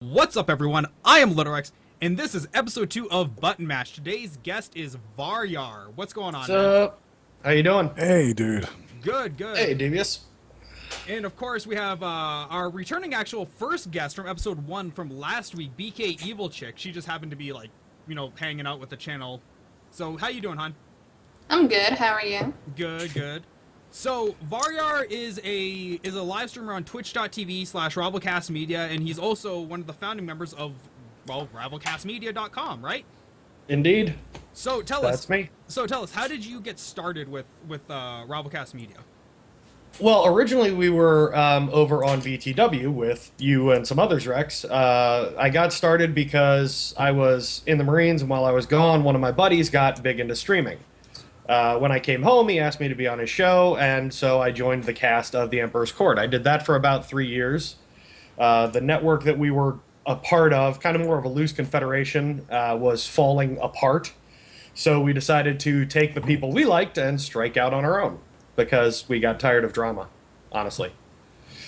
What's up, everyone? I am Littlerex, and this is episode 2 of Button Mash. Today's guest is Varyar. What's going on, What's man? up? How you doing? Hey, dude. Good, good. Hey, Devious. And of course, we have our returning actual first guest from episode 1 from last week, BKEvilyChyk. She just happened to be, like, you know, hanging out with the channel. So, how you doing, hon? I'm good. How are you? Good, good. So, Varyar is a live streamer on twitch.tv/RivalCastMedia, and he's also one of the founding members of, well, RivalCastMedia.com, right? Indeed. So tell That's us. me. So tell us, how did you get started with RivalCast Media? Well, originally we were over on VTW with you and some others, Rex. I got started because I was in the Marines, and while I was gone, one of my buddies got big into streaming. When I came home, he asked me to be on his show, and so I joined the cast of The Emperor's Court. I did that for about 3 years. The network that we were a part of, kind of more of a loose confederation, was falling apart. So we decided to take the people we liked and strike out on our own, because we got tired of drama, honestly.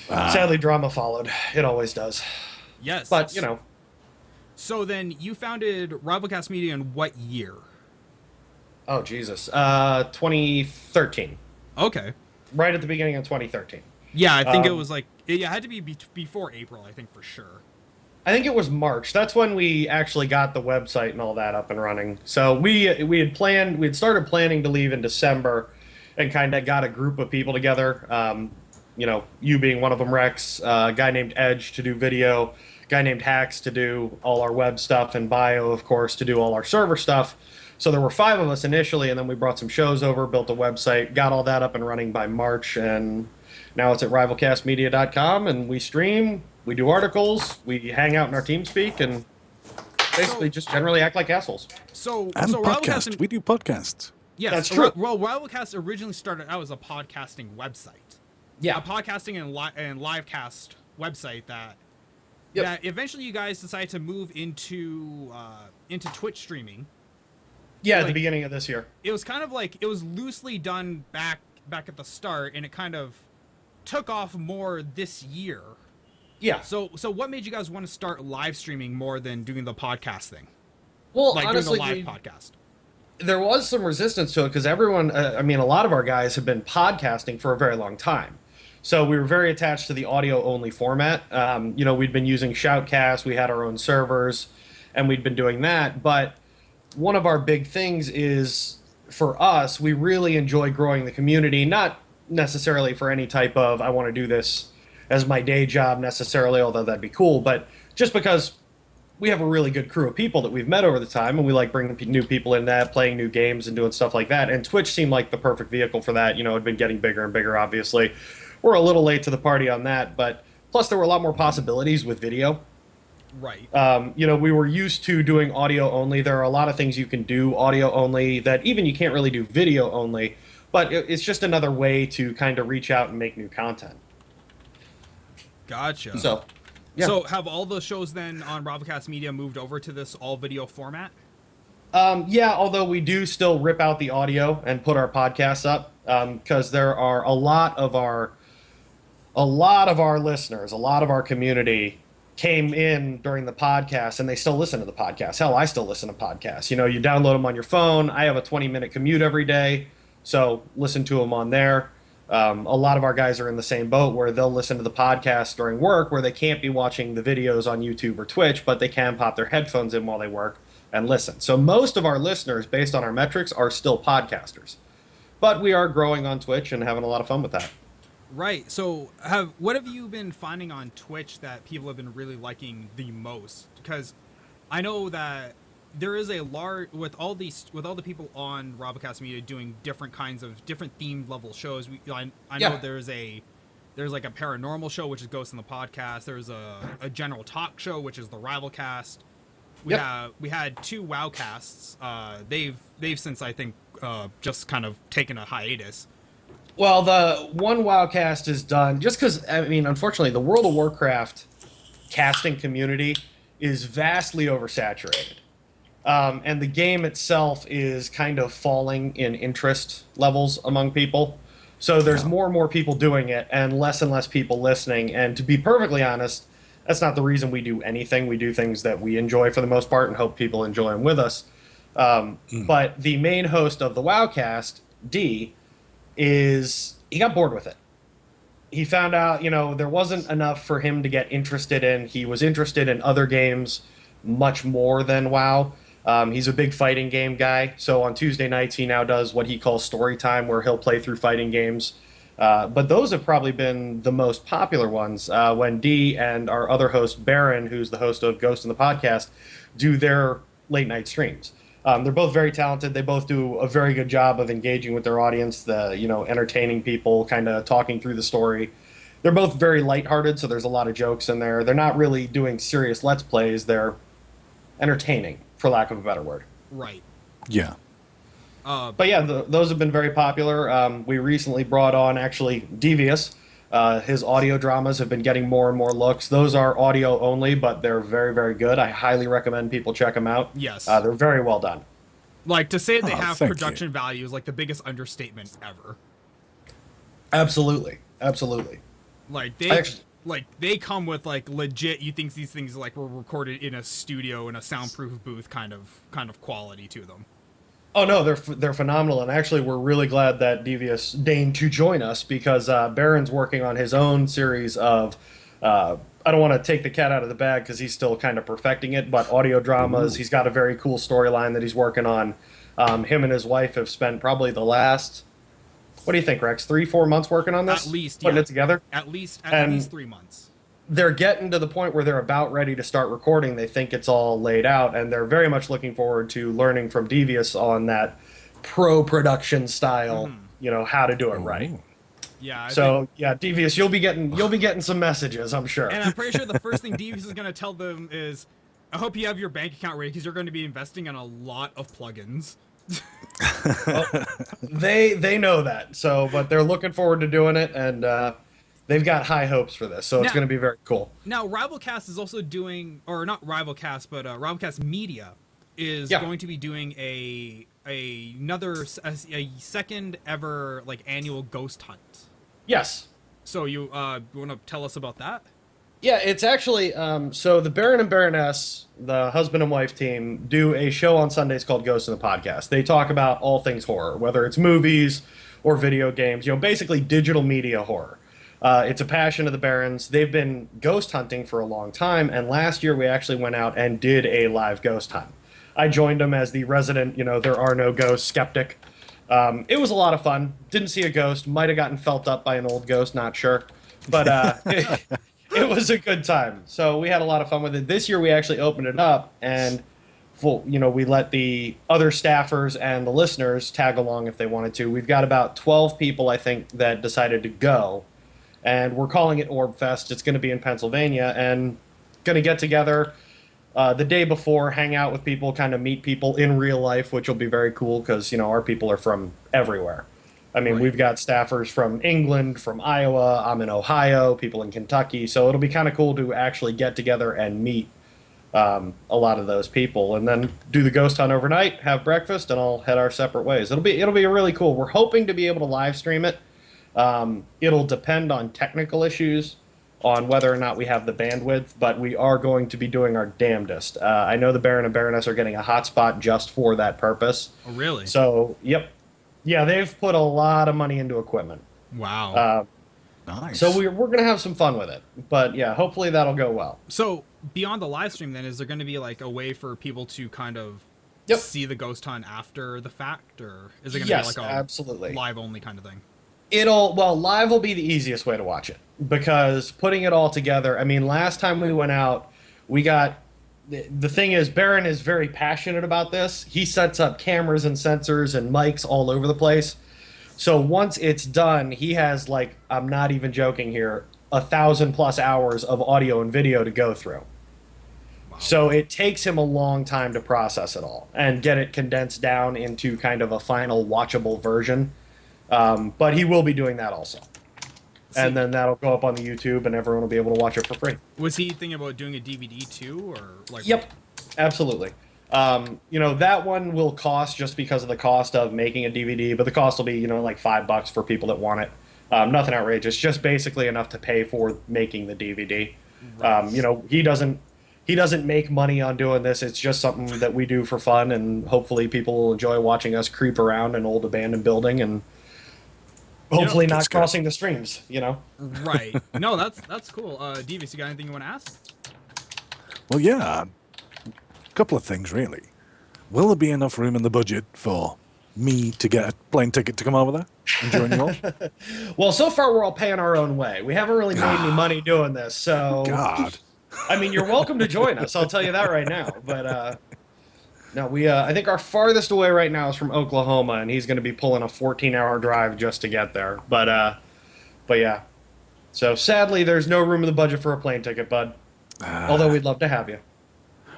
Sadly, drama followed. It always does. Yes. But, you know. So then you founded RivalCast Media in what year? Oh, Jesus. 2013. Okay. Right at the beginning of 2013. Yeah, I think it was like, it had to be before April, I think, for sure. I think it was March. That's when we actually got the website and all that up and running. So we had started planning to leave in December, and kind of got a group of people together. You know, you being one of them, Rex, a guy named Edge to do video, a guy named Hacks to do all our web stuff, and Bio, of course, to do all our server stuff. So there were 5 of us initially, and then we brought some shows over, built a website, got all that up and running by March, and now it's at RivalCastMedia.com, and we stream, we do articles, we hang out in our TeamSpeak, and basically just generally act like assholes. So podcast. We do podcasts. Yes, That's true. Well, RivalCast originally started out as a podcasting website. Yeah. A podcasting and livecast website that Yep. eventually you guys decided to move into Twitch streaming. Yeah, at Like, the beginning of this year. it was kind of like, it was loosely done back at the start, and it kind of took off more this year. Yeah. So what made you guys want to start live streaming more than doing the podcast thing? Well, Like honestly, doing the live podcast. there was some resistance to it because everyone, I mean, a lot of our guys have been podcasting for a very long time. So we were very attached to the audio-only format. You know, we'd been using Shoutcast, we had our own servers, and we'd been doing that. But one of our big things is, for us, we really enjoy growing the community, not necessarily for any type of, I want to do this as my day job necessarily, although that'd be cool, but just because we have a really good crew of people that we've met over the time, and we like bringing new people in that, playing new games and doing stuff like that. And Twitch seemed like the perfect vehicle for that. You know, it'd been getting bigger and bigger, obviously. We're a little late to the party on that, but plus there were a lot more possibilities with video. Right. You know, we were used to doing audio only. There are a lot of things you can do audio only that even you can't really do video only, but it's just another way to kind of reach out and make new content. Gotcha. So, yeah. So have all the shows then on RivalCast Media moved over to this all video format? Yeah, although we do still rip out the audio and put our podcasts up, because there are a lot of our listeners, a lot of our community came in during the podcast, and they still listen to the podcast. Hell, I still listen to podcasts. You know, you download them on your phone. I have a 20-minute commute every day, so listen to them on there. A lot of our guys are in the same boat where they'll listen to the podcast during work, where they can't be watching the videos on YouTube or Twitch, but they can pop their headphones in while they work and listen. So most of our listeners, based on our metrics, are still podcasters. But we are growing on Twitch and having a lot of fun with that. Right. So what have you been finding on Twitch that people have been really liking the most? Because I know that there is a large, with all the people on RivalCast Media doing different themed level shows. I know Yeah. there's like a paranormal show, which is Ghost in the Podcast. There's a general talk show, which is the RivalCast. We had 2 WoWcasts. They've since, I think, just kind of taken a hiatus. Well, the one WoWcast is done just because, I mean, unfortunately, the World of Warcraft casting community is vastly oversaturated. And the game itself is kind of falling in interest levels among people. So there's more and more people doing it and less people listening. And to be perfectly honest, That's not the reason we do anything. We do things that we enjoy for the most part and hope people enjoy them with us. But the main host of the WoWcast, D, he got bored with it. He found out, there wasn't enough for him to get interested in. He was interested in other games much more than WoW. He's a big fighting game guy. So on Tuesday nights, he now does what he calls story time, where he'll play through fighting games. But those have probably been the most popular ones when D and our other host, Baron, who's the host of Ghost in the Podcast, do their late night streams. They're both very talented. They both do a very good job of engaging with their audience, entertaining people, kind of talking through the story. They're both very lighthearted, so there's a lot of jokes in there. They're not really doing serious Let's Plays. They're entertaining, for lack of a better word. Right. Yeah. But yeah, those have been very popular. We recently brought on, actually, Devious. His audio dramas have been getting more and more looks. Those are audio only, but they're very, very good. I highly recommend people check them out. Yes. They're very well done. Like, to say they have thank production you. value is like the biggest understatement ever. Absolutely. Absolutely. Like, they come with like legit, you think these things like were recorded in a studio in a soundproof booth kind of quality to them. Oh no, they're phenomenal, and actually we're really glad that Devious deigned to join us, because Baron's working on his own series of I don't want to take the cat out of the bag because he's still kind of perfecting it, but audio dramas. Ooh. He's got a very cool storyline that he's working on. Him and his wife have spent probably the last, what do you think, Rex, 3-4 months working on this? At least, putting it together. At least 3 months. They're getting to the point where they're about ready to start recording. They think it's all laid out, and they're very much looking forward to learning from Devious on that pro production style, how to do it right. Yeah. Yeah, Devious, you'll be getting some messages, I'm sure. And I'm pretty sure the first thing Devious is going to tell them is, I hope you have your bank account ready because you're going to be investing in a lot of plugins. Well, they know that. But they're looking forward to doing it, and they've got high hopes for this, so it's going to be very cool. Now, RivalCast is also doing, or not RivalCast, but RivalCastMedia is going to be doing a second ever like annual ghost hunt. Yes. So you want to tell us about that? Yeah, it's actually so the Baron and Baroness, the husband and wife team, do a show on Sundays called Ghost in the Podcast. They talk about all things horror, whether it's movies or video games, basically digital media horror. It's a passion of the Barons. They've been ghost hunting for a long time, and last year we actually went out and did a live ghost hunt. I joined them as the resident, there are no ghosts skeptic. It was a lot of fun. Didn't see a ghost. Might have gotten felt up by an old ghost, not sure. But it was a good time. So we had a lot of fun with it. This year we actually opened it up, and we let the other staffers and the listeners tag along if they wanted to. We've got about 12 people, I think, that decided to go. And we're calling it Orb Fest. It's going to be in Pennsylvania, and going to get together the day before, hang out with people, kind of meet people in real life, which will be very cool because, our people are from everywhere. I mean, We've got staffers from England, from Iowa, I'm in Ohio, people in Kentucky, so it'll be kind of cool to actually get together and meet a lot of those people, and then do the ghost hunt overnight, have breakfast, and all head our separate ways. It'll be really cool. We're hoping to be able to live stream it. It'll depend on technical issues, on whether or not we have the bandwidth, but we are going to be doing our damnedest. I know the Baron and Baroness are getting a hotspot just for that purpose. Oh, really? So, yep. Yeah, they've put a lot of money into equipment. Wow. Nice. So we're going to have some fun with it. But yeah, hopefully that'll go well. So beyond the live stream then, is there going to be like a way for people to kind of see the ghost hunt after the fact? Or is it going to be like a absolutely live only kind of thing? Live will be the easiest way to watch it. Because putting it all together, I mean, last time we went out, we got... The thing is, Baron is very passionate about this. He sets up cameras and sensors and mics all over the place. So once it's done, he has, like, I'm not even joking here, 1,000+ hours of audio and video to go through. Wow. So it takes him a long time to process it all and get it condensed down into kind of a final watchable version. But he will be doing that also. And then that'll go up on the YouTube, and everyone will be able to watch it for free. Was he thinking about doing a DVD too, or like? Yep, absolutely. That one will cost just because of the cost of making a DVD, but the cost will be, like $5 for people that want it. Nothing outrageous, just basically enough to pay for making the DVD. Right. He doesn't make money on doing this. It's just something that we do for fun, and hopefully people will enjoy watching us creep around an old abandoned building and hopefully not crossing the streams. Right. No, that's cool. Devious, you got anything you want to ask? Well, yeah. A couple of things, really. Will there be enough room in the budget for me to get a plane ticket to come over there and join you all? Well, so far we're all paying our own way. We haven't really made any money doing this, so God. I mean, you're welcome to join us. I'll tell you that right now. But no, I think our farthest away right now is from Oklahoma, and he's going to be pulling a 14-hour drive just to get there. But yeah. So sadly, there's no room in the budget for a plane ticket, bud. Although we'd love to have you.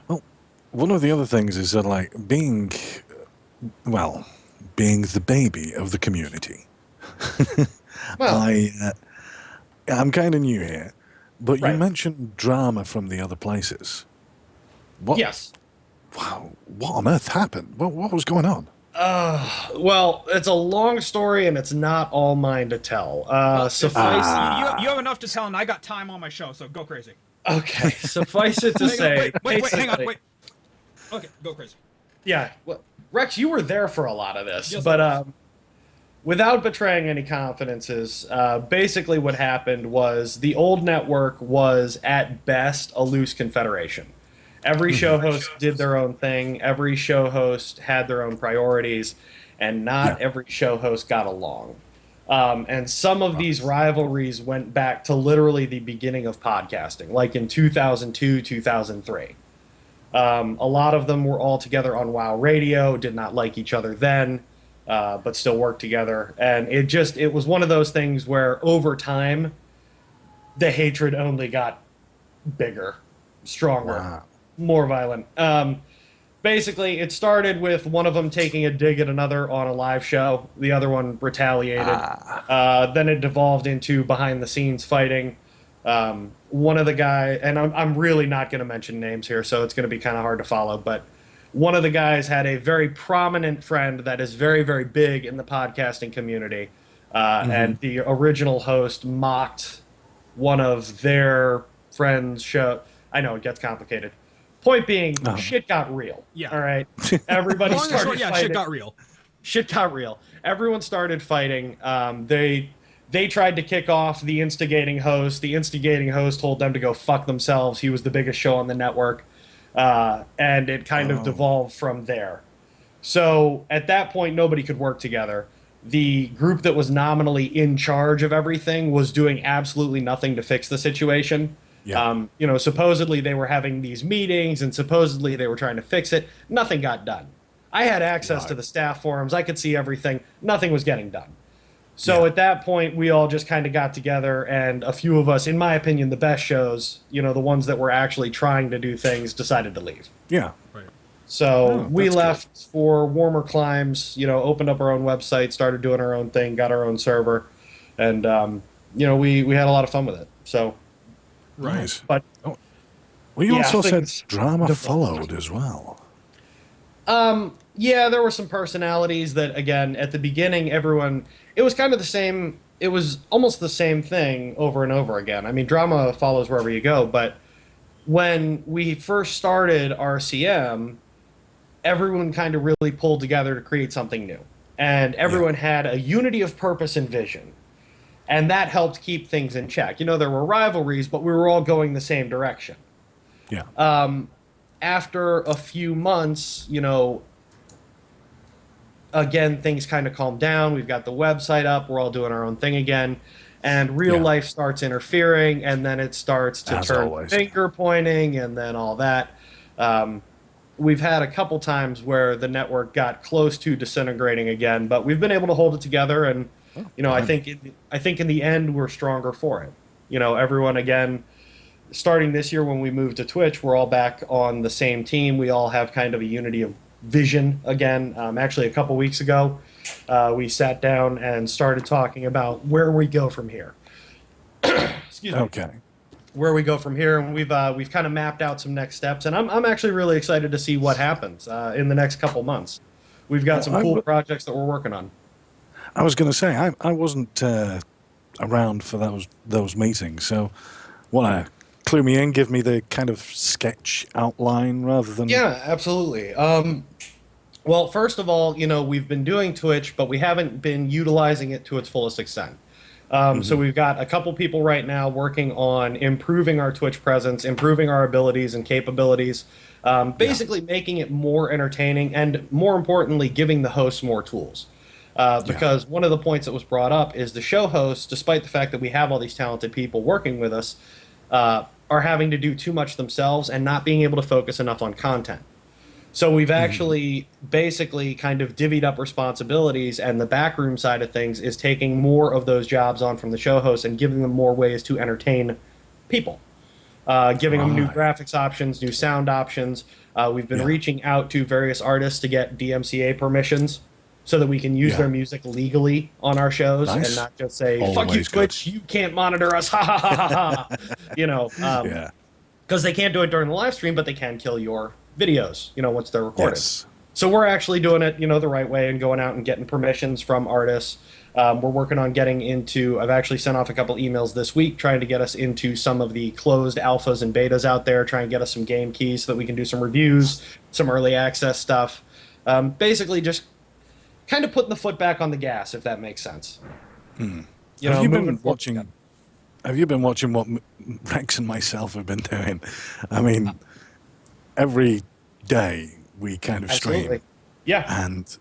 Well, one of the other things is that, like, being the baby of the community. Well, I'm kind of new here, but Right. you mentioned drama from the other places. What? yes. Wow. What on earth happened? What was going on? Well, it's a long story, and it's not all mine to tell. Suffice. You have enough to tell, and I got time on my show, so go crazy. Okay, suffice it to say. Wait, hang on, wait. Okay, go crazy. Yeah, well, Rex, you were there for a lot of this, Yes, but without betraying any confidences, basically what happened was the old network was at best a loose confederation. Every show host did their own thing. Every show host had their own priorities, and not every show host got along. And some of these rivalries went back to literally the beginning of podcasting, like in 2002, 2003. A lot of them were all together on WoW Radio, did not like each other then, but still worked together. And it was one of those things where over time, the hatred only got bigger, stronger, more violent. Basically, it started with one of them taking a dig at another on a live show. The other one retaliated. Then it devolved into behind-the-scenes fighting. One of the guys, and I'm really not going to mention names here, so it's going to be kind of hard to follow, but one of the guys had a very prominent friend that is very, very big in the podcasting community, and the original host mocked one of their friends' show. I know, it gets complicated. Point being, shit got real. Yeah. All right? Everybody Long and started short, yeah, fighting. shit got real. Shit got real. Everyone started fighting. They tried to kick off the instigating host. The instigating host told them to go fuck themselves. He was the biggest show on the network. And it kind of devolved from there. So at that point, nobody could work together. The group that was nominally in charge of everything was doing absolutely nothing to fix the situation. Yeah. Supposedly they were having these meetings and supposedly they were trying to fix it. Nothing got done. I had access to the staff forums. I could see everything. Nothing was getting done. So at that point, we all just kind of got together, and a few of us, in my opinion, the best shows, the ones that were actually trying to do things, decided to leave. Yeah. Right. So we left for warmer climes, opened up our own website, started doing our own thing, got our own server, and, we had a lot of fun with it. So, Nice. but well, you also said things drama followed as well. Yeah, there were some personalities that, again, at the beginning, it was kind of the same, it was almost the same thing over and over again. I mean, drama follows wherever you go, but when we first started RCM, everyone kind of really pulled together to create something new. And everyone had a unity of purpose and vision. And that helped keep things in check. There were rivalries, but we were all going the same direction. Yeah. After a few months, again, things kind of calmed down. We've got the website up. We're all doing our own thing again. And real life starts interfering, and then it starts to turn finger pointing, and then all that. We've had a couple times where the network got close to disintegrating again, but we've been able to hold it together, and I think in the end we're stronger for it. Everyone, again, starting this year when we moved to Twitch, we're all back on the same team. We all have kind of a unity of vision again. Actually, a couple weeks ago, we sat down and started talking about where we go from here. Excuse me. Okay. Where we go from here, and we've kind of mapped out some next steps, and I'm actually really excited to see what happens in the next couple months. We've got some cool projects that we're working on. I was going to say I wasn't around for those meetings, so what clue me in, give me the kind of sketch outline rather than... Yeah, absolutely. Well, first of all, we've been doing Twitch, but we haven't been utilizing it to its fullest extent. So we've got a couple people right now working on improving our Twitch presence, improving our abilities and capabilities, basically making it more entertaining, and more importantly, giving the hosts more tools. Because one of the points that was brought up is the show hosts, despite the fact that we have all these talented people working with us, are having to do too much themselves and not being able to focus enough on content. So we've actually basically kind of divvied up responsibilities, and the backroom side of things is taking more of those jobs on from the show hosts and giving them more ways to entertain people. Giving them new graphics options, new sound options. We've been reaching out to various artists to get DMCA permissions so that we can use their music legally on our shows and not just say, fuck you, Twitch, you can't monitor us, ha ha ha ha ha. Because they can't do it during the live stream, but they can kill your videos, once they're recorded. So we're actually doing it, the right way and going out and getting permissions from artists. We're working on getting into, I've actually sent off a couple emails this week trying to get us into some of the closed alphas and betas out there, trying to get us some game keys so that we can do some reviews, some early access stuff. Basically just kind of putting the foot back on the gas, if that makes sense. Have you been watching what Rex and myself have been doing? I mean, every day we kind of stream. And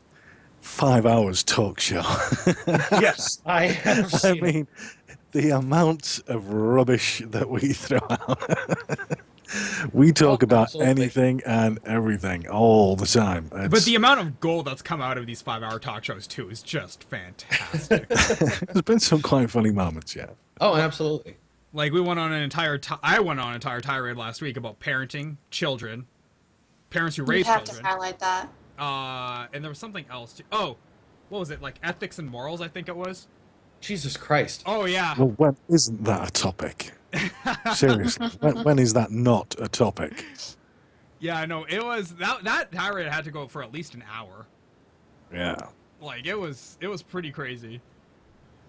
5 hours talk show. Yes, I have seen I mean, the amount of rubbish that we throw out. We talk about anything and everything all the time. But the amount of gold that's come out of these 5-hour talk shows, too, is just fantastic. There's been some quite funny moments, yeah. Oh, absolutely. Like, we went on an entire... I went on an entire tirade last week about parenting, children, parents who raise children. You have to highlight that. And there was something else, too. Oh, what was it? Like, ethics and morals, I think it was? Jesus Christ. Oh, yeah. Well, when isn't that a topic? Seriously, when is that not a topic? Yeah, I know. It was... That tirade had to go for at least an hour. Yeah. Like, it was pretty crazy.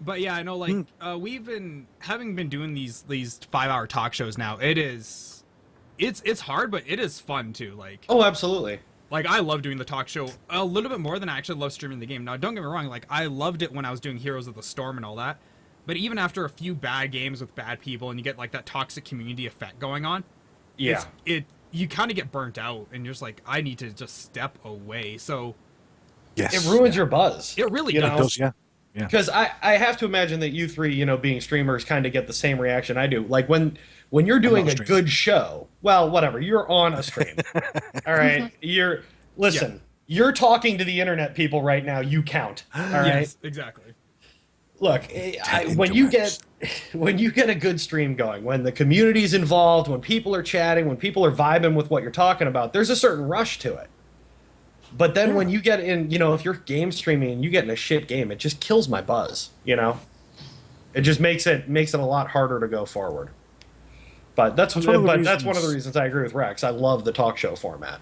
But yeah, I know, like, we've been... Having been doing these 5-hour talk shows now, it's hard, but it is fun, too. Like... Oh, absolutely. Like, I love doing the talk show a little bit more than I actually love streaming the game. Now, don't get me wrong, like, I loved it when I was doing Heroes of the Storm and all that. But even after a few bad games with bad people and you get, like, that toxic community effect going on, you kind of get burnt out and you're just like, I need to just step away. So... It ruins your buzz. It really does. Yeah. Because I have to imagine that you three, being streamers, kind of get the same reaction I do. Like, when you're doing a good show, well, whatever, you're on a stream. All right? You're talking to the internet people right now. You count. All right? Yes, exactly. Look, when you get a good stream going, when the community's involved, when people are chatting, when people are vibing with what you're talking about, there's a certain rush to it. But then when you get in, if you're game streaming and you get in a shit game, it just kills my buzz, It just makes it a lot harder to go forward. But that's one of the reasons I agree with Rex. I love the talk show format.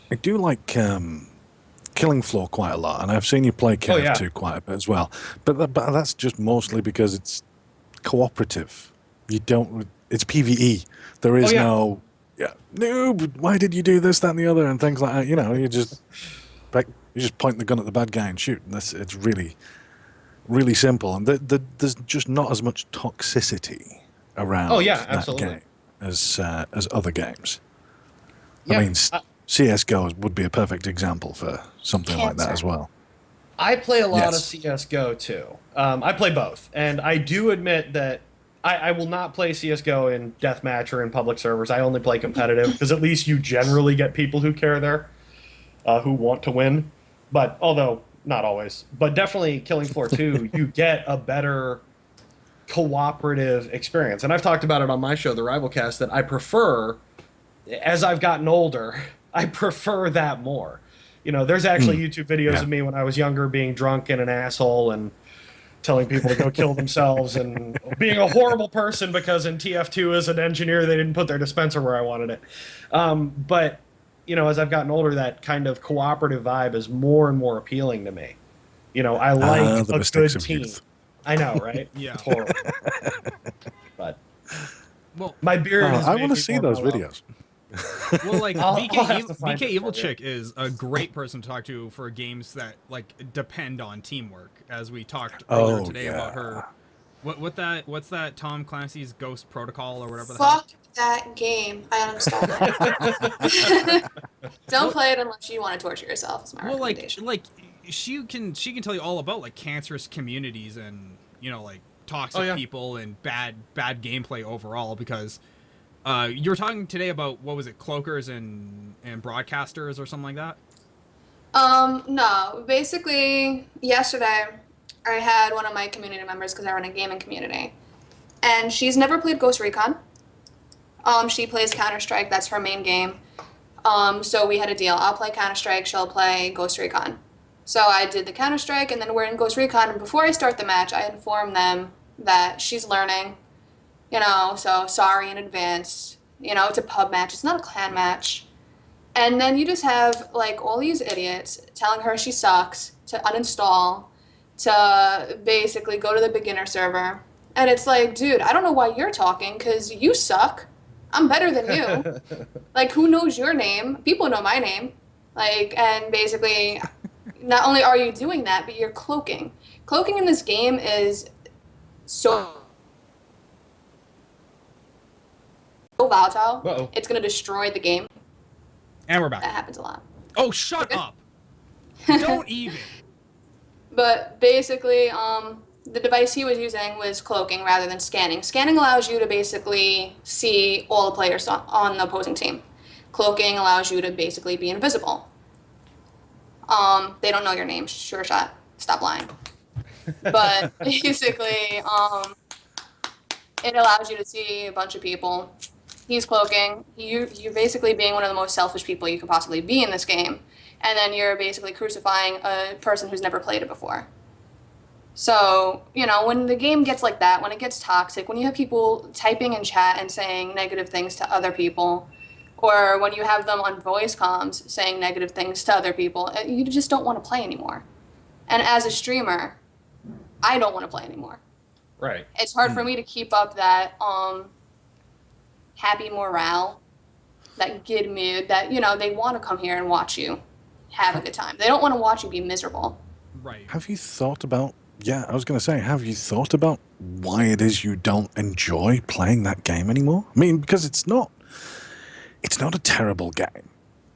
I do like Killing Floor quite a lot, and I've seen you play KF2 quite a bit as well. But that's just mostly because it's cooperative. It's PvE. There is no... noob, why did you do this, that, and the other, and things like that. You just point the gun at the bad guy and shoot. And it's really, really simple, and there's just not as much toxicity around that game as other games. Yeah, I mean, CS:GO would be a perfect example for something like that as well. I play a lot of CS:GO too. I play both, and I do admit that I will not play CS:GO in deathmatch or in public servers. I only play competitive because at least you generally get people who care there, who want to win. But although not always, but definitely Killing Floor 2, you get a better cooperative experience. And I've talked about it on my show, the RivalCast, that I prefer, as I've gotten older, I prefer that more. There's actually YouTube videos of me when I was younger being drunk and an asshole and telling people to go kill themselves and being a horrible person because in TF2 as an engineer they didn't put their dispenser where I wanted it. But as I've gotten older, that kind of cooperative vibe is more and more appealing to me. I like a good team. I know, right? Yeah. It's horrible. But Well, My beard is I want to making see more those mellow. videos. well, like I'll have to find it for you. BKEvilyChyk is a great person to talk to for games that like depend on teamwork. As we talked earlier today about her. What's that Tom Clancy's Ghost Protocol or whatever the hell? Fuck that game. I uninstalled it. Don't play it unless you want to torture yourself. Is my recommendation. like she can tell you all about like cancerous communities and like toxic people and bad gameplay overall because you were talking today about what was it, cloakers and broadcasters or something like that? No. Basically, yesterday I had one of my community members because I run a gaming community, and she's never played Ghost Recon. She plays Counter-Strike. That's her main game. So we had a deal. I'll play Counter-Strike. She'll play Ghost Recon. So I did the Counter-Strike, and then we're in Ghost Recon. And before I start the match, I inform them that she's learning. So sorry in advance. It's a pub match. It's not a clan match. And then you just have, like, all these idiots telling her she sucks, to uninstall, to basically go to the beginner server. And it's like, dude, I don't know why you're talking, because you suck. I'm better than you. Like, who knows your name? People know my name. Like, and basically, not only are you doing that, but you're cloaking. Cloaking in this game is so volatile. Uh-oh. It's going to destroy the game. And we're back. That happens a lot. Oh, shut up. Don't even. But basically, the device he was using was cloaking rather than scanning. Scanning allows you to basically see all the players on the opposing team. Cloaking allows you to basically be invisible. They don't know your name. Sure shot. Stop lying. But basically, it allows you to see a bunch of people. He's cloaking. You're basically being one of the most selfish people you could possibly be in this game. And then you're basically crucifying a person who's never played it before. So, when the game gets like that, when it gets toxic, when you have people typing in chat and saying negative things to other people, or when you have them on voice comms saying negative things to other people, you just don't want to play anymore. And as a streamer, I don't want to play anymore. Right. It's hard for me to keep up that happy morale, that good mood, that, they want to come here and watch you have a good time. They don't want to watch you be miserable. Right. Have you thought about, have you thought about why it is you don't enjoy playing that game anymore? I mean, because it's not a terrible game.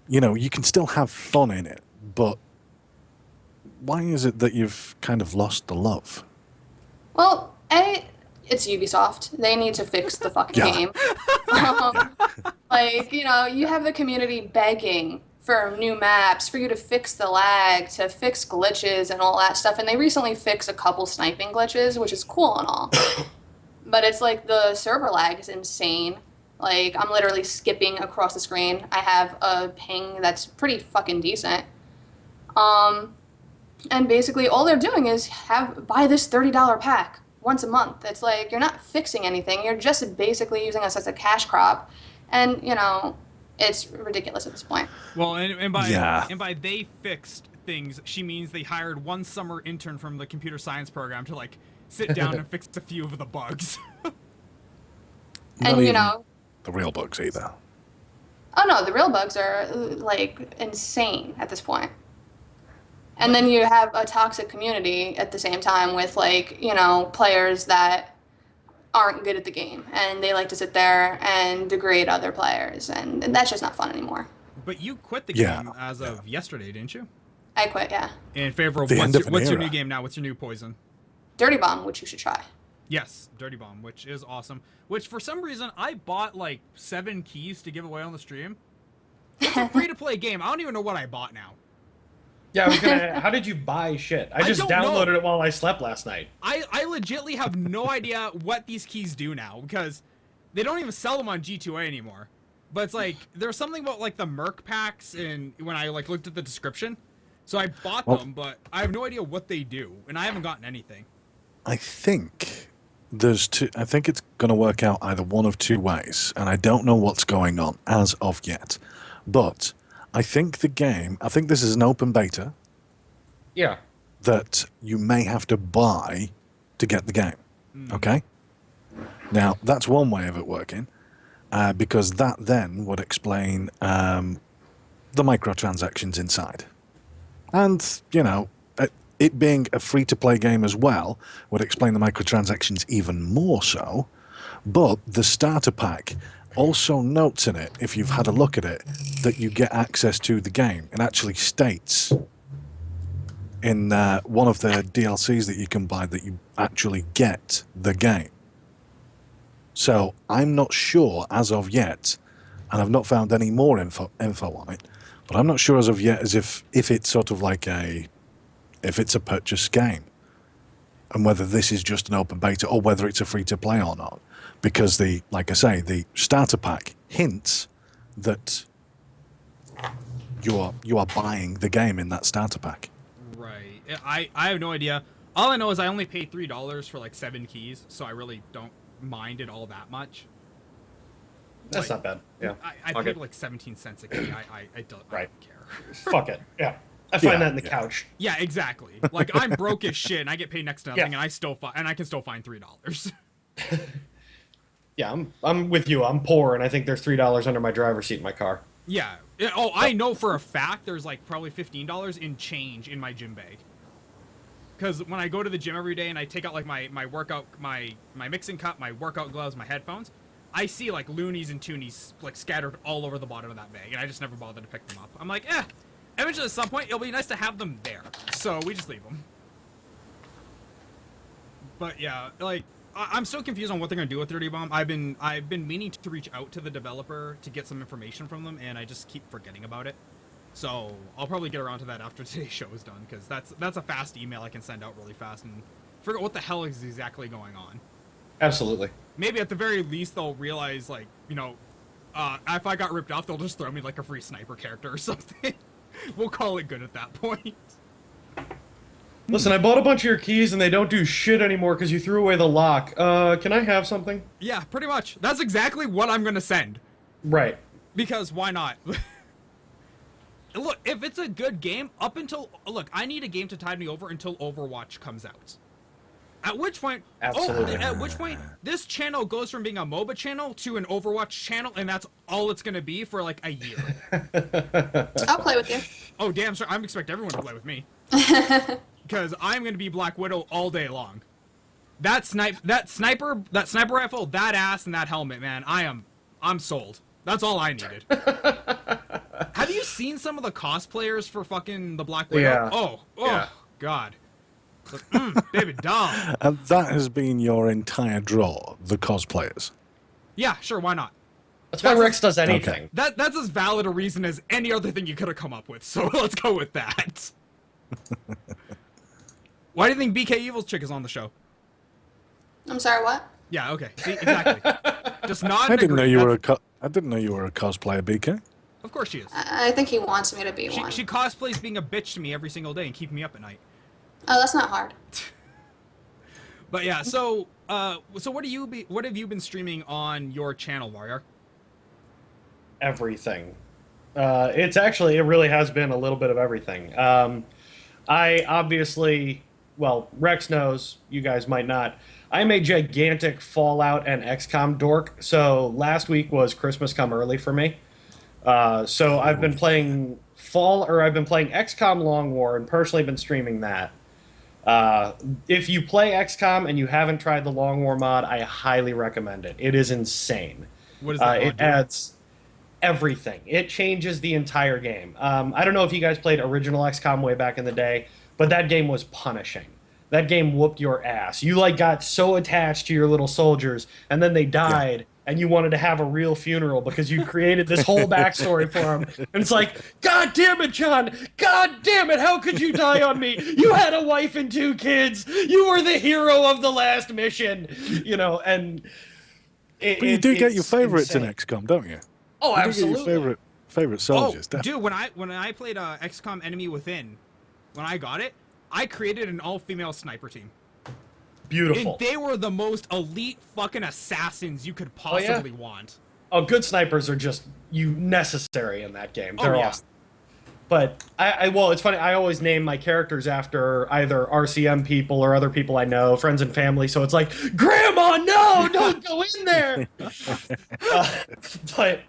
You can still have fun in it, but why is it that you've kind of lost the love? Well, it's Ubisoft. They need to fix the fucking game. You have the community begging for new maps, for you to fix the lag, to fix glitches and all that stuff. And they recently fixed a couple sniping glitches, which is cool and all. But it's like the server lag is insane. Like, I'm literally skipping across the screen. I have a ping that's pretty fucking decent. And basically all they're doing is buy this $30 pack once a month. It's like, you're not fixing anything. You're just basically using us as a cash crop. And, it's ridiculous at this point. Well, and by they fixed things, she means they hired one summer intern from the computer science program to like sit down and fix a few of the bugs. And the real bugs either. Oh no, the real bugs are like insane at this point. And then you have a toxic community at the same time with players that aren't good at the game, and they like to sit there and degrade other players, and that's just not fun anymore. But you quit the game as of yesterday, didn't you? I quit, yeah. In favor of what's your new game now? What's your new poison? Dirty Bomb, which you should try. Yes, Dirty Bomb, which is awesome. Which for some reason I bought like 7 keys to give away on the stream. It's a free-to-play game. I don't even know what I bought now. Yeah, I was gonna. How did you buy shit? I just downloaded it while I slept last night. I legitly have no idea what these keys do now because they don't even sell them on G2A anymore. But it's like there's something about like the Merc packs and when I like looked at the description, so I bought them, but I have no idea what they do, and I haven't gotten anything. I think there's two. I think it's going to work out either one of two ways, and I don't know what's going on as of yet, but. I think this is an open beta. Yeah. That you may have to buy to get the game. Okay? Now, that's one way of it working, because that then would explain the microtransactions inside. And, you know, it being a free-to-play game as well would explain the microtransactions even more so. But the starter pack also notes in it, if you've had a look at it, that you get access to the game. It actually states in one of the DLCs that you can buy that you actually get the game. So I'm not sure as of yet, and I've not found any more info on it, but I'm not sure as of yet as if it's sort of like if it's a purchase game, and whether this is just an open beta or whether it's a free-to-play or not. Because like I say, the starter pack hints that you are buying the game in that starter pack. Right. I have no idea. All I know is I only paid $3 for like 7 keys, so I really don't mind it all that much. That's like, not bad. Yeah. I paid like 17 cents a key. I don't care. Fuck it. Yeah. I find that in the couch. Yeah, exactly. Like, I'm broke as shit, and I get paid next to nothing, Yeah. and I can still find $3. Yeah, I'm with you. I'm poor, and I think there's $3 under my driver's seat in my car. Yeah. Oh, I know for a fact there's like probably $15 in change in my gym bag. Because when I go to the gym every day and I take out like my workout, my mixing cup, my workout gloves, my headphones, I see like loonies and toonies like scattered all over the bottom of that bag, and I just never bother to pick them up. I'm like, eventually at some point it'll be nice to have them there, so we just leave them. But yeah, like I'm so confused on what they're gonna do with Dirty Bomb. I've been meaning to reach out to the developer to get some information from them, and I just keep forgetting about it. So I'll probably get around to that after today's show is done, because that's a fast email I can send out really fast and figure out what the hell is exactly going on. Absolutely. Maybe at the very least they'll realize, like, you know, if I got ripped off, they'll just throw me like a free sniper character or something. We'll call it good at that point. Listen, I bought a bunch of your keys and they don't do shit anymore because you threw away the lock. Can I have something? Yeah, pretty much. That's exactly what I'm gonna send. Right. Because why not? Look, if it's a good game, look, I need a game to tide me over until Overwatch comes out. At which point, Absolutely. At which point, this channel goes from being a MOBA channel to an Overwatch channel, and that's all it's gonna be for like a year. I'll play with you. Oh damn, sir! I'm expecting everyone to play with me. Because I'm gonna be Black Widow all day long. That sniper rifle, that ass, and that helmet, man. I'm sold. That's all I needed. Have you seen some of the cosplayers for fucking the Black Widow? Yeah. Oh, Yeah. God. It's like, baby doll. And that has been your entire draw, the cosplayers. Yeah, sure, why not? That's why Rex does anything. Okay. That's as valid a reason as any other thing you could have come up with, so let's go with that. Why do you think BKEvilyChyk is on the show? I'm sorry, what? Yeah, okay. See, exactly. Just nod I and didn't know agree. you That's- were I didn't know you were a cosplayer, BK. Of course she is. I think he wants me to be one. She cosplays being a bitch to me every single day and keeping me up at night. Oh, that's not hard. But yeah, so what have you been streaming on your channel, Varyar? Everything. It really has been a little bit of everything. I obviously, well, Rex knows, you guys might not. I'm a gigantic Fallout and XCOM dork, so last week was Christmas Come Early for me. So I've been playing XCOM Long War and personally been streaming that. If you play XCOM and you haven't tried the Long War mod, I highly recommend it. It is insane. What does that mod It do? adds everything. It changes the entire game. I don't know if you guys played original XCOM way back in the day, but that game was punishing. That game whooped your ass. You like got so attached to your little soldiers, and then they died, and you wanted to have a real funeral because you created this whole backstory for them. And it's like, God damn it, John! God damn it! How could you die on me? You had a wife and 2 kids. You were the hero of the last mission. You know, and But you do get your it's favorites insane. in XCOM, don't you? Oh, You do absolutely. get your favorite soldiers. Oh, dude, when I played XCOM Enemy Within, when I got it, I created an all-female sniper team. Beautiful. And they were the most elite fucking assassins you could possibly want. Oh, good snipers are just necessary in that game. They're yeah. awesome. But well, it's funny. I always name my characters after either RCM people or other people I know, friends and family. So it's like, Grandma, no, don't go in there. But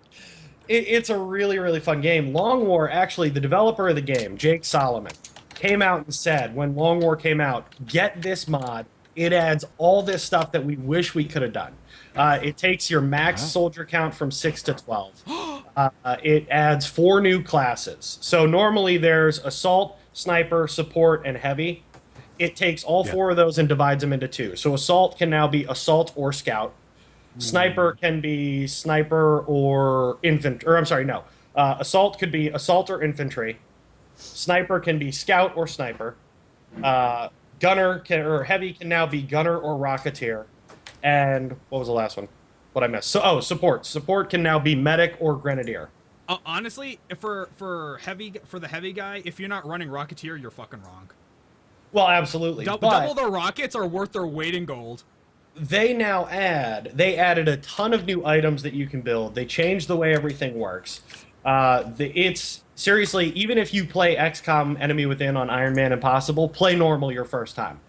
it's a really, really fun game. Long War, actually, the developer of the game, Jake Solomon, came out and said when Long War came out, get this mod. It adds all this stuff that we wish we could have done. It takes your max soldier count from 6 to 12. It adds 4 new classes. So normally there's assault, sniper, support, and heavy. It takes all 4 of those and divides them into 2. So assault can now be assault or scout. Sniper can be sniper or infantry. Or I'm sorry, no. Assault could be assault or infantry. Sniper can be scout or sniper. Gunner or heavy can now be gunner or rocketeer. And what was the last one? What I missed? So support. Support can now be medic or grenadier. Honestly, for the heavy guy, if you're not running rocketeer, you're fucking wrong. Well, absolutely. Double the rockets are worth their weight in gold. They added a ton of new items that you can build. They changed the way everything works. It's seriously, even if you play XCOM Enemy Within on Iron Man Impossible, play normal your first time.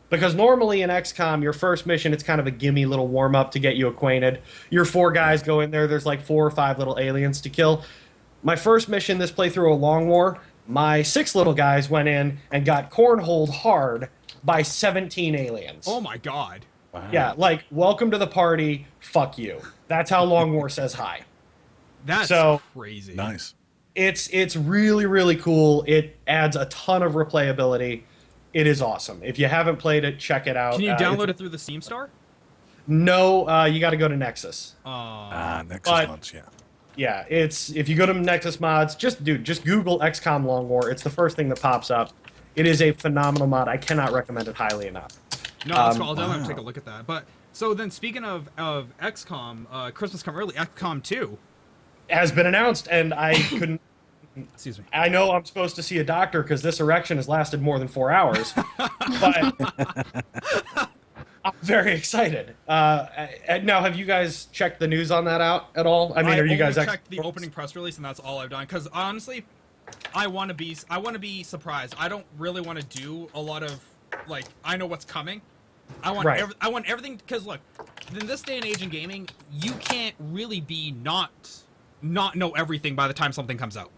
Because normally in XCOM, your first mission, it's kind of a gimme little warm-up to get you acquainted. Your 4 guys go in there's like 4 or 5 little aliens to kill. My first mission this playthrough of Long War, my 6 little guys went in and got cornholed hard by 17 aliens. Oh my god. Wow. Yeah, like, welcome to the party, fuck you. That's how Long War says hi. That's crazy. Nice. It's really, really cool. It adds a ton of replayability. It is awesome. If you haven't played it, check it out. Can you download it through the Steam Store? No, you got to go to Nexus. Nexus mods, yeah. Yeah, if you go to Nexus mods, just Google XCOM Long War. It's the first thing that pops up. It is a phenomenal mod. I cannot recommend it highly enough. No, that's cool. I'll definitely take a look at that. But so then, speaking of XCOM, Christmas come early. XCOM 2 has been announced, and I couldn't. Excuse me. I know I'm supposed to see a doctor because this erection has lasted more than 4 hours, but I'm very excited. Now, have you guys checked the news on that out at all? I mean, are you guys checked the opening press release, and that's all I've done. Because honestly, I want to be surprised. I don't really want to do a lot of I know what's coming. I want everything, because look, in this day and age in gaming, you can't really be not know everything by the time something comes out.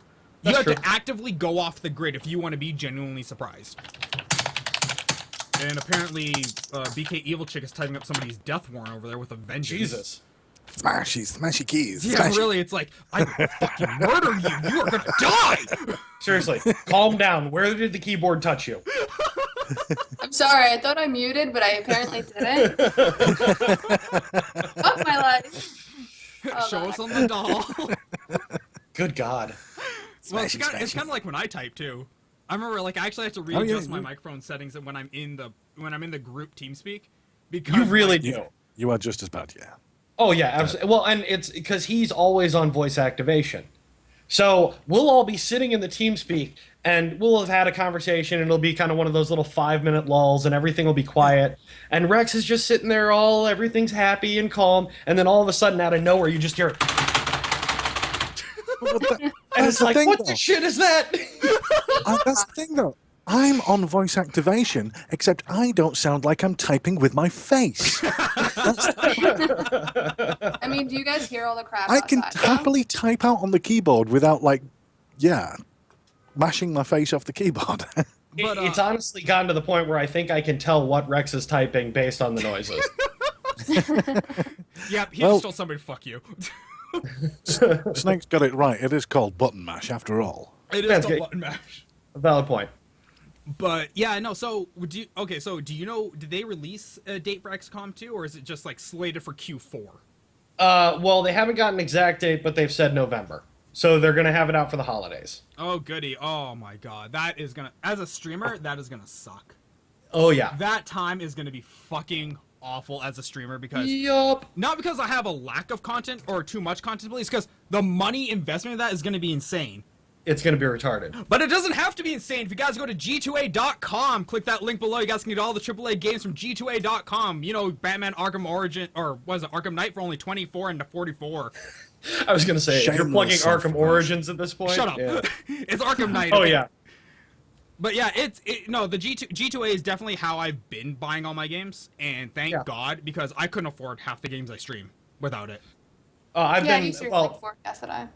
You have to actively go off the grid if you want to be genuinely surprised. And apparently, BKEvilyChyk is typing up somebody's death warrant over there with a vengeance. Jesus. Smashy keys. Yeah, really, it's like, I will fucking murder you. You are gonna die. Seriously, calm down. Where did the keyboard touch you? I'm sorry, I thought I muted, but I apparently didn't. Fuck my life. Show us on the doll. Good God. Well, it's kind of like when I type too. I remember, I actually have to readjust my microphone settings when I'm in the group TeamSpeak. Because you really do. You are just as bad, yeah. Oh yeah, absolutely. Well, and it's because he's always on voice activation. So we'll all be sitting in the TeamSpeak, and we'll have had a conversation, and it'll be kind of one of those little 5-minute lulls, and everything will be quiet. And Rex is just sitting there, everything's happy and calm, and then all of a sudden, out of nowhere, you just hear. And it's like, what the shit is that? That's the thing, though. I'm on voice activation, except I don't sound like I'm typing with my face. I mean, do you guys hear all the crap I can outside, happily type out on the keyboard without, mashing my face off the keyboard. But, it's honestly gotten to the point where I think I can tell what Rex is typing based on the noises. Yeah, he just told somebody to fuck you. Snake's got it right. It is called button mash, after all. It is called button mash. Valid point. But yeah, no. So do you know? Did they release a date for XCOM 2, or is it just slated for Q4? Well, they haven't got an exact date, but they've said November. So they're gonna have it out for the holidays. Oh goody! Oh my god, that is gonna. As a streamer, that is gonna suck. Oh yeah. That time is gonna be fucking awful as a streamer because not because I have a lack of content or too much content, it's because the money investment in that is gonna be insane. it's going to be retarded. But it doesn't have to be insane. If you guys go to G2A.com, click that link below. You guys can get all the AAA games from G2A.com. You know, Batman Arkham Origin, or was it Arkham Knight for only 24 and 44. I was going to say, if you're plugging Shameless Arkham self-promotion. Origins at this point. Shut up. Yeah. It's Arkham Knight. Oh, okay? yeah. But yeah, no, the G2A is definitely how I've been buying all my games. And thank God, because I couldn't afford half the games I stream without it. I've been, you streamed like 4 yesterday.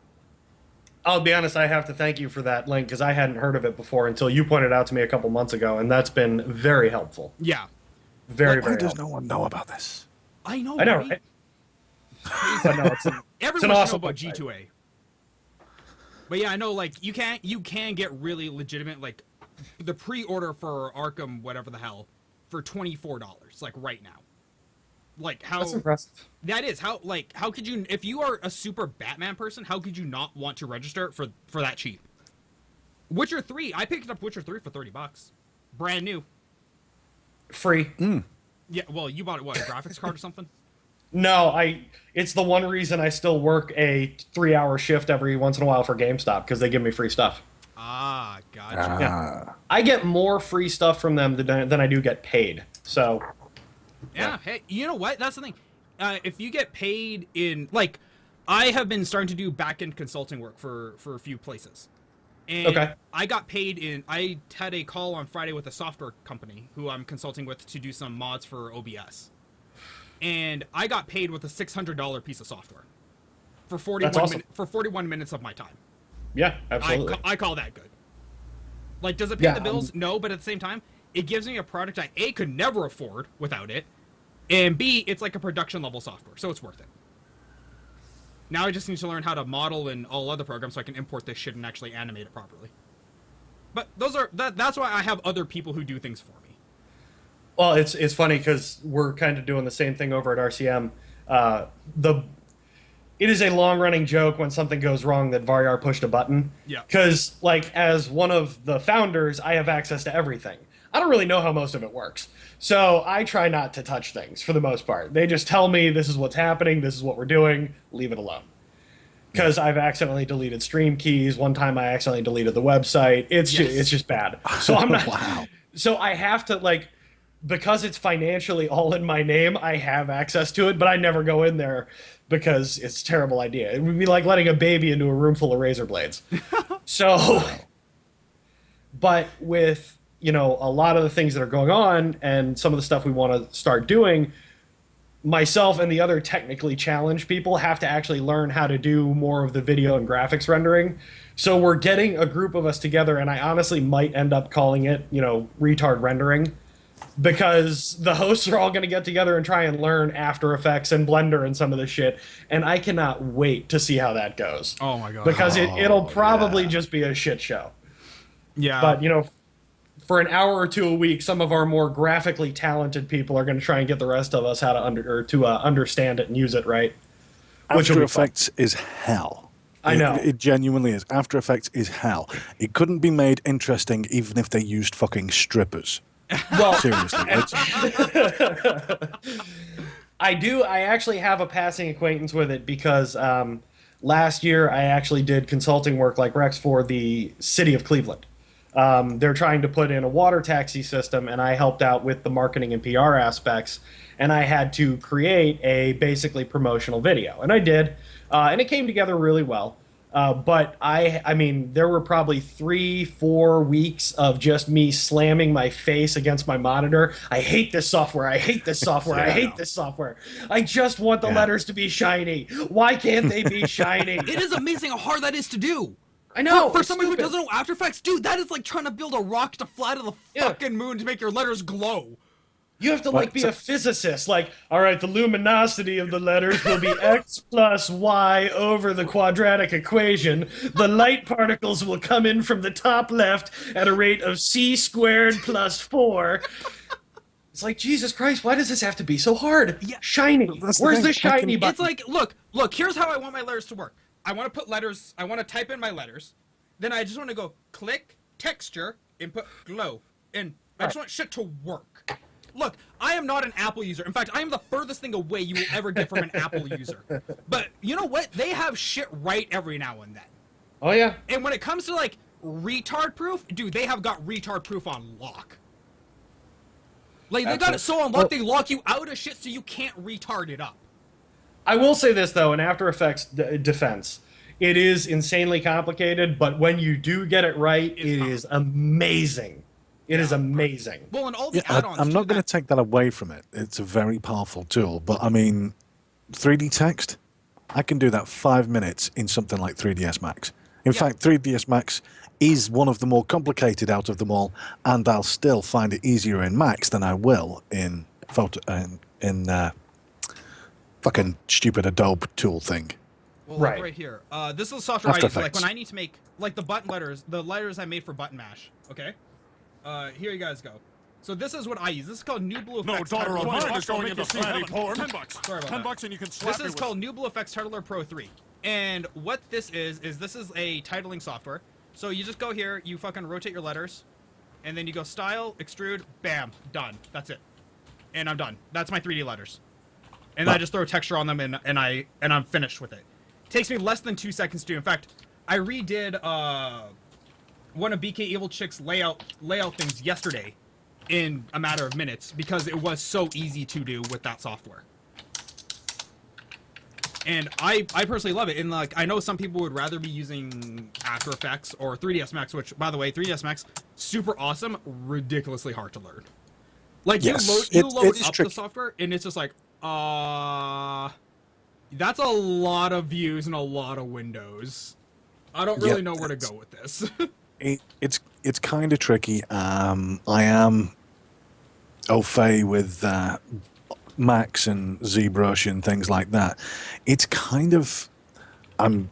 I'll be honest, I have to thank you for that link because I hadn't heard of it before until you pointed it out to me a couple months ago, and that's been very helpful. Yeah. Very, Why very does helpful. no one know about this? I know, I know, right? But no, it's Everyone an should awesome know about website. G2A. But yeah, I know, like, you can get really legitimate, like, the pre-order for Arkham, whatever the hell, for $24, like, right now. Like, how... That's impressive. That is. How could you... If you are a super Batman person, how could you not want to register for that cheap? Witcher 3. I picked up Witcher 3 for $30. Brand new. Free. Yeah, well, you bought it, what, a graphics card or something? No, it's the one reason I still work a 3-hour shift every once in a while for GameStop because they give me free stuff. Ah, gotcha. Yeah. I get more free stuff from them than I do get paid. So, Yeah, hey, you know what? That's the thing. If you get paid in, like, I have been starting to do back-end consulting work for a few places. And I got paid I had a call on Friday with a software company who I'm consulting with to do some mods for OBS. And I got paid with a $600 piece of software for 41 minutes of my time. Yeah, absolutely. I call that good. Like, does it pay the bills? No, but at the same time, it gives me a product I A, could never afford without it, and B, it's like a production level software, so it's worth it. Now I just need to learn how to model and all other programs so I can import this shit and actually animate it properly. But that's why I have other people who do things for me. Well, it's funny because we're kind of doing the same thing over at RCM. It is a long-running joke when something goes wrong that Varyar pushed a button. Yeah. Because, like, as one of the founders, I have access to everything. I don't really know how most of it works. So I try not to touch things, for the most part. They just tell me this is what's happening, this is what we're doing, leave it alone. Because I've accidentally deleted stream keys. One time I accidentally deleted the website. It's just bad. So I'm not... Wow. So I have to, like... Because it's financially all in my name, I have access to it, but I never go in there because it's a terrible idea. It would be like letting a baby into a room full of razor blades. So, but with, you know, a lot of the things that are going on and some of the stuff we want to start doing, myself and the other technically challenged people have to actually learn how to do more of the video and graphics rendering. So we're getting a group of us together, and I honestly might end up calling it, you know, retard rendering. Because the hosts are all going to get together and try and learn After Effects and Blender and some of this shit, and I cannot wait to see how that goes. Oh my god! Because it'll probably just be a shit show. Yeah. But you know, for an hour or two a week, some of our more graphically talented people are going to try and get the rest of us how to understand it and use it right. After Effects is hell. I know. It genuinely is. After Effects is hell. It couldn't be made interesting even if they used fucking strippers. Well, seriously. I actually have a passing acquaintance with it because last year I actually did consulting work like Rex for the city of Cleveland. They're trying to put in a water taxi system, and I helped out with the marketing and PR aspects, and I had to create a basically promotional video, and I did, and it came together really well. But I mean, there were probably 3-4 weeks of just me slamming my face against my monitor. I hate this software. I hate this software. I hate this software. I just want the letters to be shiny. Why can't they be shiny? It is amazing how hard that is to do. I know. For somebody who doesn't know After Effects, dude, that is like trying to build a rock to fly to the fucking moon to make your letters glow. You have to, like, be a physicist. Like, all right, the luminosity of the letters will be x plus y over the quadratic equation. The light particles will come in from the top left at a rate of c squared plus 4. It's like, Jesus Christ, why does this have to be so hard? Yeah. Shiny. Where's the shiny button? It's like, look, here's how I want my letters to work. I want to put letters, I want to type in my letters. Then I just want to go click, texture, input, glow. And I just want shit to work. Look, I am not an Apple user. In fact, I am the furthest thing away you will ever get from an Apple user. But you know what? They have shit right every now and then. Oh yeah. And when it comes to like retard proof, dude, they have got retard proof on lock. Like they got it so unlocked, they lock you out of shit so you can't retard it up. I will say this though, in After Effects defense, it is insanely complicated, but when you do get it right, it is amazing. It is amazing. Well, and all the add-ons. I'm not going to take that away from it. It's a very powerful tool, but I mean, 3D text, I can do that 5 minutes in something like 3ds Max. In fact, 3ds Max is one of the more complicated out of them all, and I'll still find it easier in Max than I will in fucking stupid Adobe tool thing. Well, right here. This is the software I use. Like when I need to make like the button letters, the letters I made for button mash. Okay. Here you guys go. So this is what I use. This is called New Blue Effects. No, daughter of mine is going into fatty porn. $10. Sorry about $10 and you can slap This is called New Blue Effects Titler Pro 3. And what this is this is a titling software. So you just go here, you fucking rotate your letters, and then you go style, extrude, bam, done. That's it. And I'm done. That's my 3D letters. And I just throw texture on them and I'm finished with it. Takes me less than 2 seconds to do. In fact, I redid one of BKEvilyChyk's layout things yesterday in a matter of minutes because it was so easy to do with that software. And I personally love it. And like I know some people would rather be using After Effects or 3ds Max, which by the way, 3ds Max super awesome, ridiculously hard to learn. Like you load up the software and it's just like that's a lot of views and a lot of windows. I don't really know where to go with this. It's kind of tricky. I am au fait with Max and ZBrush and things like that. It's kind of I'm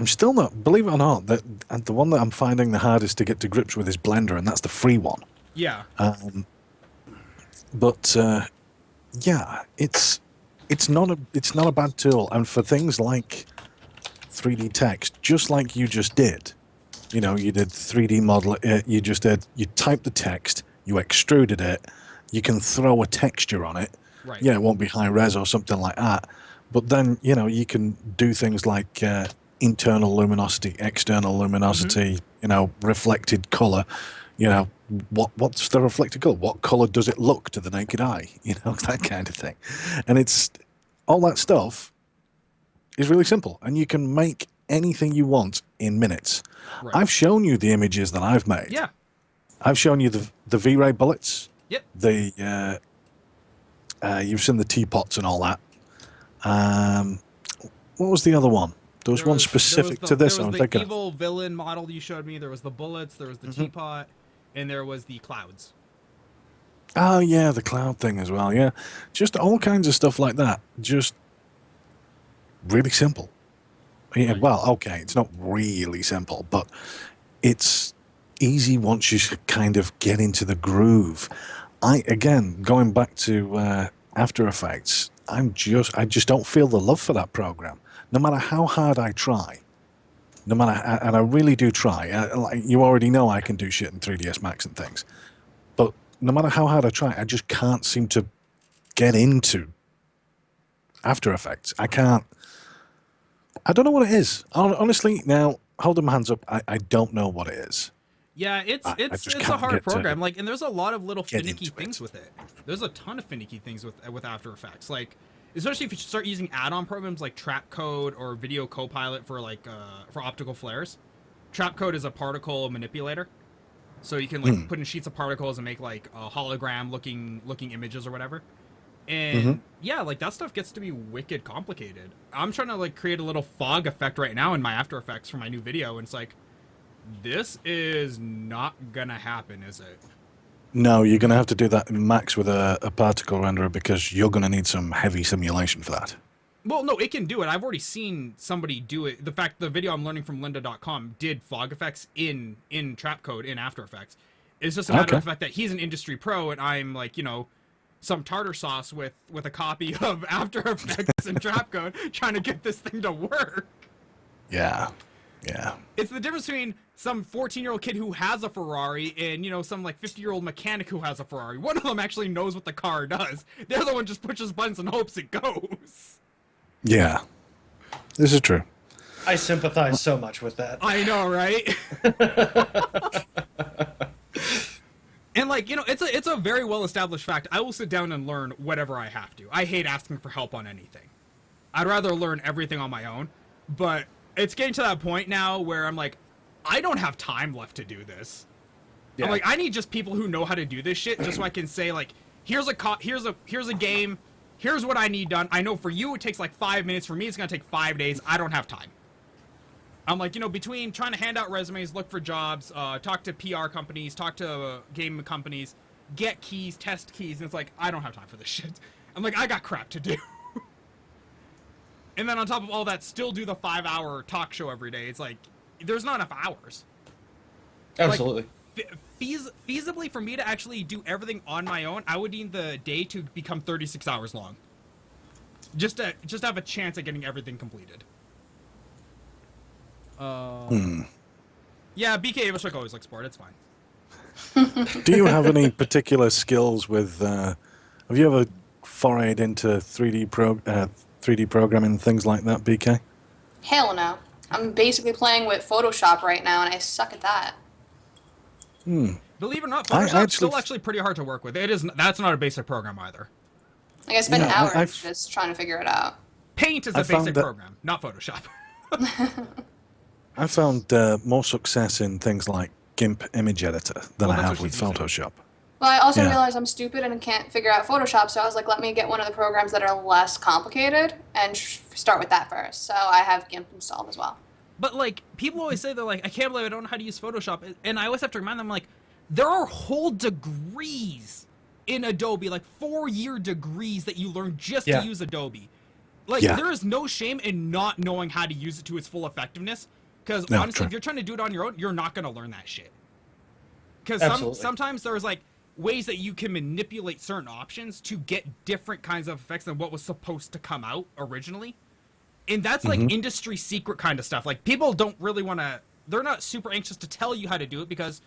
still not, believe it or not, that the one that I'm finding the hardest to get to grips with is Blender, and that's the free one. Yeah. But yeah, it's not a bad tool, and for things like 3D text, just like you just did. You know, you did 3D model. You typed the text, you extruded it, you can throw a texture on it. Right. Yeah, it won't be high res or something like that. But then, you know, you can do things like internal luminosity, external luminosity, you know, reflected color. You know, what's the reflected color? What color does it look to the naked eye? You know, that kind of thing. And it's all that stuff is really simple, and you can make anything you want in minutes. Right. I've shown you the images that I've made. Yeah. I've shown you the V-Ray bullets. Yep. You've seen the teapots and all that. What was the other one? There was one specific to this. There was the evil villain model you showed me. There was the bullets. There was the teapot, and there was the clouds. Oh yeah, the cloud thing as well. Yeah, just all kinds of stuff like that. Just really simple. Yeah, well, okay, it's not really simple, but it's easy once you kind of get into the groove. Again, going back to After Effects, I just don't feel the love for that program. No matter how hard I try, and I really do try. Like you already know, I can do shit in 3ds Max and things, but no matter how hard I try, I just can't seem to get into After Effects. I can't. I don't know what it is. Honestly, now, holding my hands up, I don't know what it is. Yeah, it's a hard program. Like, and there's a lot of little finicky things with it. There's a ton of finicky things with After Effects. Like, especially if you start using add-on programs like Trapcode or Video Copilot for like for optical flares. Trapcode is a particle manipulator, so you can like put in sheets of particles and make like a hologram looking images or whatever. And yeah, like that stuff gets to be wicked complicated. I'm trying to like create a little fog effect right now in my After Effects for my new video, and it's like, this is not gonna happen, is it? No, you're gonna have to do that in Max with a particle renderer because you're gonna need some heavy simulation for that. Well, no, it can do it. I've already seen somebody do it. The video I'm learning from lynda.com did fog effects in Trapcode in After Effects. It's just a matter of the fact that he's an industry pro and I'm like, you know, some tartar sauce with a copy of After Effects and Trapcode trying to get this thing to work. Yeah. Yeah. It's the difference between some 14-year-old kid who has a Ferrari and, you know, some like 50-year-old mechanic who has a Ferrari. One of them actually knows what the car does. The other one just pushes buttons and hopes it goes. Yeah. This is true. I sympathize so much with that. I know, right? And like, you know, it's a very well established fact. I will sit down and learn whatever I have to. I hate asking for help on anything. I'd rather learn everything on my own. But it's getting to that point now where I'm like, I don't have time left to do this. Yeah. I'm like, I need just people who know how to do this shit, just so I can say like, here's a game, here's what I need done. I know for you it takes like 5 minutes. For me it's gonna take 5 days. I don't have time. I'm like, you know, between trying to hand out resumes, look for jobs, talk to PR companies, talk to game companies, get keys, test keys, and it's like, I don't have time for this shit. I'm like, I got crap to do. And then on top of all that, still do the 5-hour talk show every day. It's like, there's not enough hours. Absolutely. Like, feasibly for me to actually do everything on my own, I would need the day to become 36 hours long. Just to have a chance at getting everything completed. Yeah, BKEvilyChyk always looks bored. It's fine. Do you have any particular skills with? Have you ever forayed into 3D programming, things like that, BK? Hell no. I'm basically playing with Photoshop right now, and I suck at that. Believe it or not, Photoshop's still actually pretty hard to work with. It is. That's not a basic program either. Like I spent hours just trying to figure it out. Paint is a basic program, not Photoshop. I found more success in things like GIMP image editor than I have with Photoshop. Well, I also realized I'm stupid and can't figure out Photoshop, so I was like, let me get one of the programs that are less complicated and start with that first. So I have GIMP installed as well. But, like, people always say, they're like, I can't believe I don't know how to use Photoshop. And I always have to remind them, like, there are whole degrees in Adobe, like 4-year degrees that you learn just to use Adobe. Like, there is no shame in not knowing how to use it to its full effectiveness. Because, honestly, if you're trying to do it on your own, you're not going to learn that shit. Because sometimes there's, like, ways that you can manipulate certain options to get different kinds of effects than what was supposed to come out originally. And that's, like, industry secret kind of stuff. Like, people don't really want to... They're not super anxious to tell you how to do it because...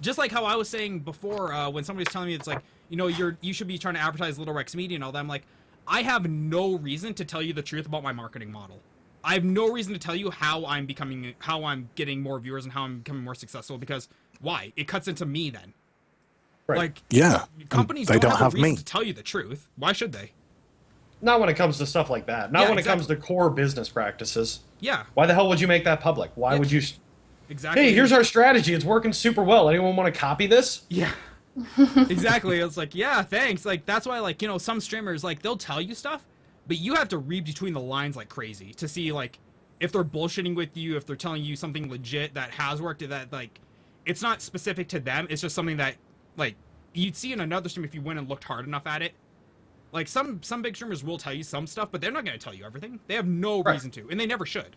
Just like how I was saying before, when somebody's telling me it's like, you know, you should be trying to advertise RivalCastMedia and all that, I'm like, I have no reason to tell you the truth about my marketing model. I have no reason to tell you how I'm getting more viewers and how I'm becoming more successful because why? It cuts into me then. Right. Like, companies don't have a reason to tell you the truth. Why should they? Not when it comes to stuff like that. Not when it comes to core business practices. Yeah. Why the hell would you make that public? Why would you... Exactly. Hey, here's our strategy. It's working super well. Anyone want to copy this? Yeah. Exactly. It's like, yeah, thanks. Like, that's why, like, you know, some streamers, like, they'll tell you stuff, but you have to read between the lines like crazy to see, like, if they're bullshitting with you, if they're telling you something legit that has worked, that, like, it's not specific to them. It's just something that, like, you'd see in another stream if you went and looked hard enough at it. Like, some big streamers will tell you some stuff, but they're not going to tell you everything. They have no reason to, and they never should.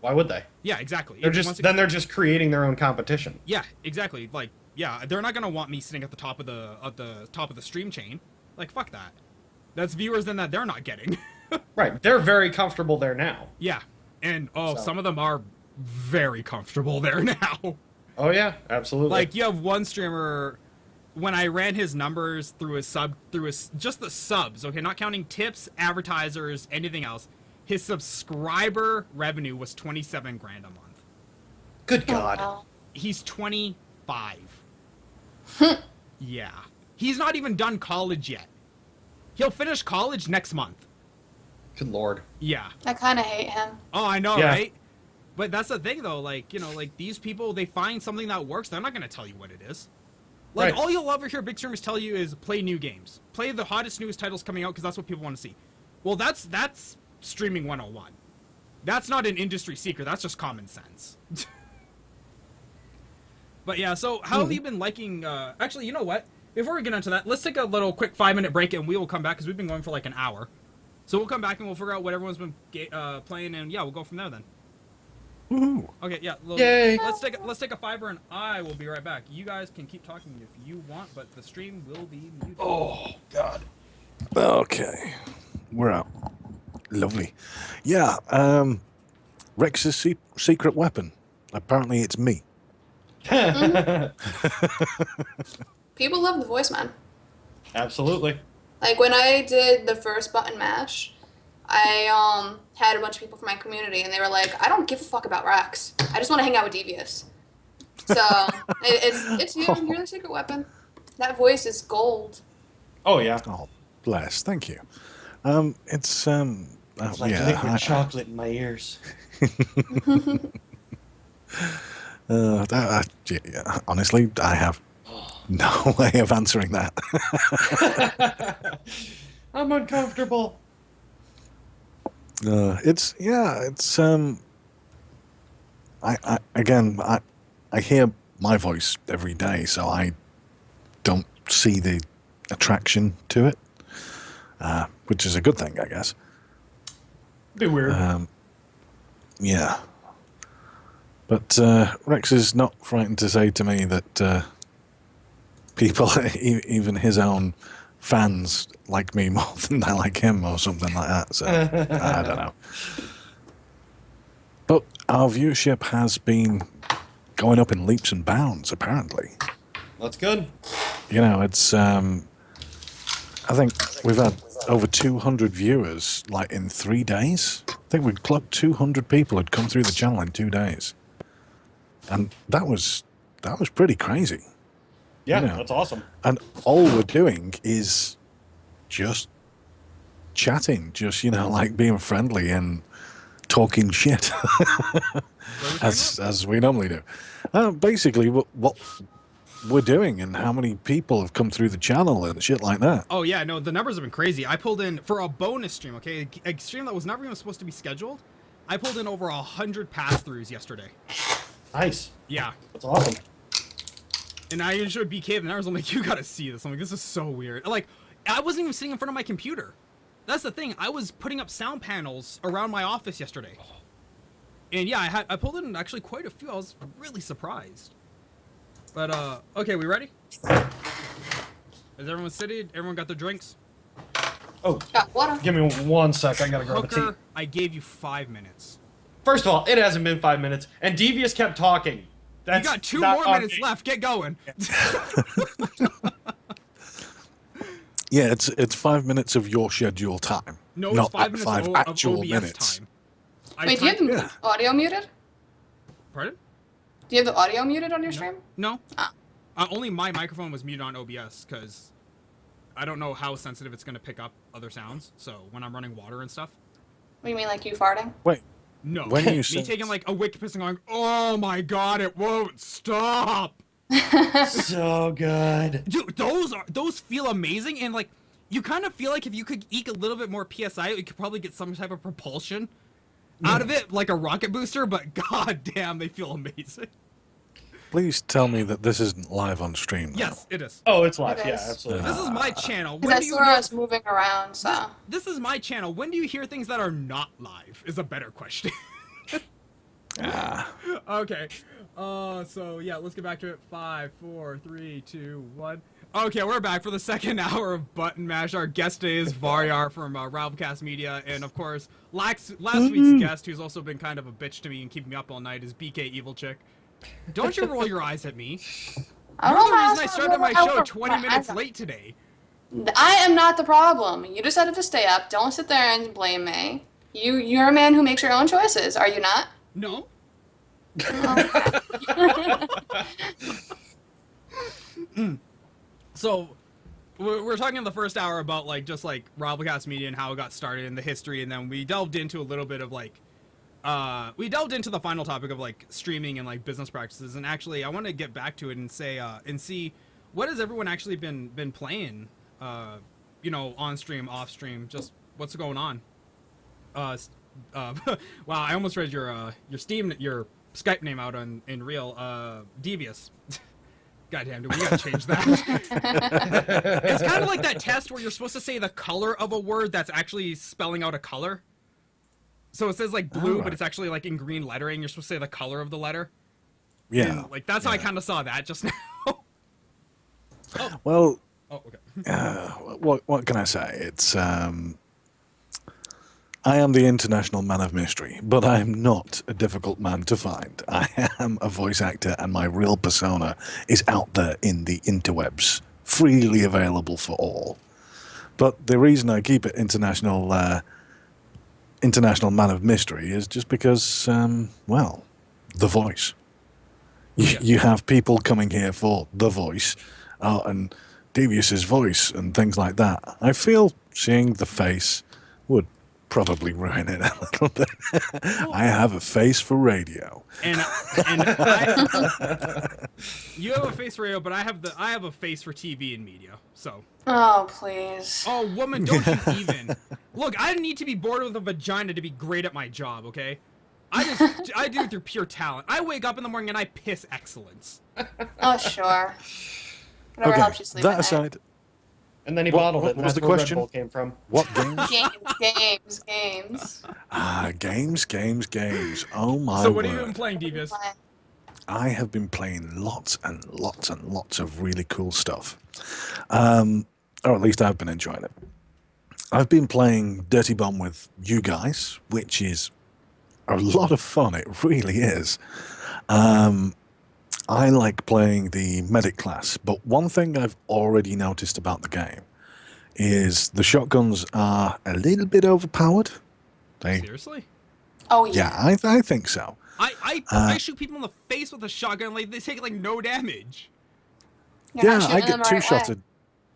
Why would they? Yeah, exactly. They're just creating their own competition. Yeah, exactly. Like, yeah, they're not gonna want me sitting at the top of the stream chain. Like, fuck that. That's viewers then that they're not getting. Right. They're very comfortable there now. Yeah, and some of them are very comfortable there now. Oh yeah, absolutely. Like, you have one streamer. When I ran his numbers through his just the subs, okay, not counting tips, advertisers, anything else. His subscriber revenue was 27 grand a month. Good God. Wow. He's 25. Yeah. He's not even done college yet. He'll finish college next month. Good Lord. Yeah. I kind of hate him. Oh, I know, right? But that's the thing, though. Like, you know, like, these people, they find something that works. They're not going to tell you what it is. Like, all you'll ever hear big streamers tell you is play new games. Play the hottest, newest titles coming out because that's what people want to see. Well, that's streaming 101. That's not an industry secret. That's just common sense. But yeah, so how have you been liking... actually, you know what? Before we get into that, let's take a little quick 5-minute break and we will come back because we've been going for like an hour. So we'll come back and we'll figure out what everyone's been playing and yeah, we'll go from there then. Woohoo. Okay, yeah. Yay. Let's take a 5 and I will be right back. You guys can keep talking if you want, but the stream will be muted. Oh, God. Okay. We're out. Lovely. Yeah, Rex's secret weapon. Apparently it's me. People love the voice, man. Absolutely. Like, when I did the first button mash, I had a bunch of people from my community, and they were like, "I don't give a fuck about Rex. I just want to hang out with Devious." So it's you. You're the secret weapon. That voice is gold. Oh yeah. Oh, bless. Thank you. It's like liquid chocolate in my ears. Honestly, I have no way of answering that. I'm uncomfortable. I hear my voice every day, so I don't see the attraction to it, which is a good thing, I guess. Be weird. Yeah. But Rex is not frightened to say to me that people, even his own fans, like me more than they like him or something like that. So I don't know. But our viewership has been going up in leaps and bounds, apparently. That's good. You know, it's I think we've had over 200 viewers like in 3 days. I think we'd clocked 200 people had come through the channel in 2 days. And that was pretty crazy. Yeah, you know? That's awesome. And all we're doing is just chatting, just, you know, like being friendly and talking shit as we normally do. Basically, what we're doing and how many people have come through the channel and shit like that. Oh yeah, no, the numbers have been crazy. I pulled in for a bonus stream, okay, a stream that was never even supposed to be scheduled. I pulled in over 100 pass-throughs yesterday. Nice. Yeah. That's awesome. And I even showed BK the numbers. I'm like, you gotta see this. I'm like, this is so weird. Like, I wasn't even sitting in front of my computer. That's the thing. I was putting up sound panels around my office yesterday. And yeah, I pulled in actually quite a few. I was really surprised. But, okay, we ready? Is everyone seated? Everyone got their drinks? Oh, Got water. give me 1 sec. I gotta grab a tea. Hooker, I gave you 5 minutes. First of all, it hasn't been 5 minutes, and Devious kept talking. That's You got 2 not more on minutes me. left. Get going. Yeah, it's 5 minutes of your schedule time. No, it's not 5 minutes of actual OBS minutes. time. Wait, do you have the audio muted? Pardon? Do you have the audio muted on your stream? No. Ah. Only my microphone was muted on OBS because I don't know how sensitive it's going to pick up other sounds. So when I'm running water and stuff. What do you mean, like you farting? Wait, No. when you Me say taking like a wick piss and going, oh my god, it won't stop. So good. Dude, those feel amazing, and like you kind of feel like if you could eke a little bit more PSI, you could probably get some type of propulsion out of it, like a rocket booster. But god damn, they feel amazing. please tell me that this isn't live on stream now. Yes, it is. Oh, it's live. It Yeah, is. absolutely. This is my channel. Because When I do you saw us moving around, so. This is my channel. When do you hear things that are not live? Is a better question. Okay. So yeah, let's get back to it. 5, 4, 3, 2, 1. Okay, we're back for the second hour of Button Mash. Our guest today is Varyar from RivalCastMedia, and of course, last week's guest, who's also been kind of a bitch to me and keeping me up all night, is BKEvilyChyk. Don't you roll your eyes at me. You're the reason I started my show 20 minutes late today. I am not the problem. You decided to stay up. Don't sit there and blame me. You're a man who makes your own choices, are you not? No. So, we're talking in the first hour about like just like RivalCastMedia and how it got started and the history, and then we delved into a little bit of like, we delved into the final topic of like streaming and like business practices. And actually, I want to get back to it and say and see what has everyone actually been playing, you know, on stream, off stream, just what's going on. Wow, I almost read your Steam, your Skype name out in real. Devious. Goddamn, dude, we gotta change that. It's kind of like that test where you're supposed to say the color of a word that's actually spelling out a color. So it says like blue, but it's actually like in green lettering. You're supposed to say the color of the letter. Yeah. And, like that's how I kind of saw that just now. Oh. Well, Oh, okay. what can I say? It's I am the international man of mystery, but I am not a difficult man to find. I am a voice actor, and my real persona is out there in the interwebs, freely available for all. But the reason I keep it international International Man of Mystery is just because, well, the voice. You have people coming here for the voice, and Devious's voice and things like that. I feel seeing the face would probably ruin it a little bit. I have a face for radio. And you have a face for radio, but I have a face for TV and media. So. Oh, please. Oh, woman, don't you even. Look, I didn't need to be born with a vagina to be great at my job, okay? I do it through pure talent. I wake up in the morning and I piss excellence. Oh, sure. Whatever helps you sleep that at aside, night. And then he bottled it. What And was that's the where question? Red Bull came from. What games? Games. Games. Oh my So what have word. you been playing, Devious? I have been playing lots and lots and lots of really cool stuff. Or at least I've been enjoying it. I've been playing Dirty Bomb with you guys, which is a lot of fun. It really is. I like playing the medic class, but one thing I've already noticed about the game is the shotguns are a little bit overpowered. Seriously? Oh, yeah. I think so. I shoot people in the face with a shotgun, like they take like no damage. You're not I shooting them get the right way. two-shotted.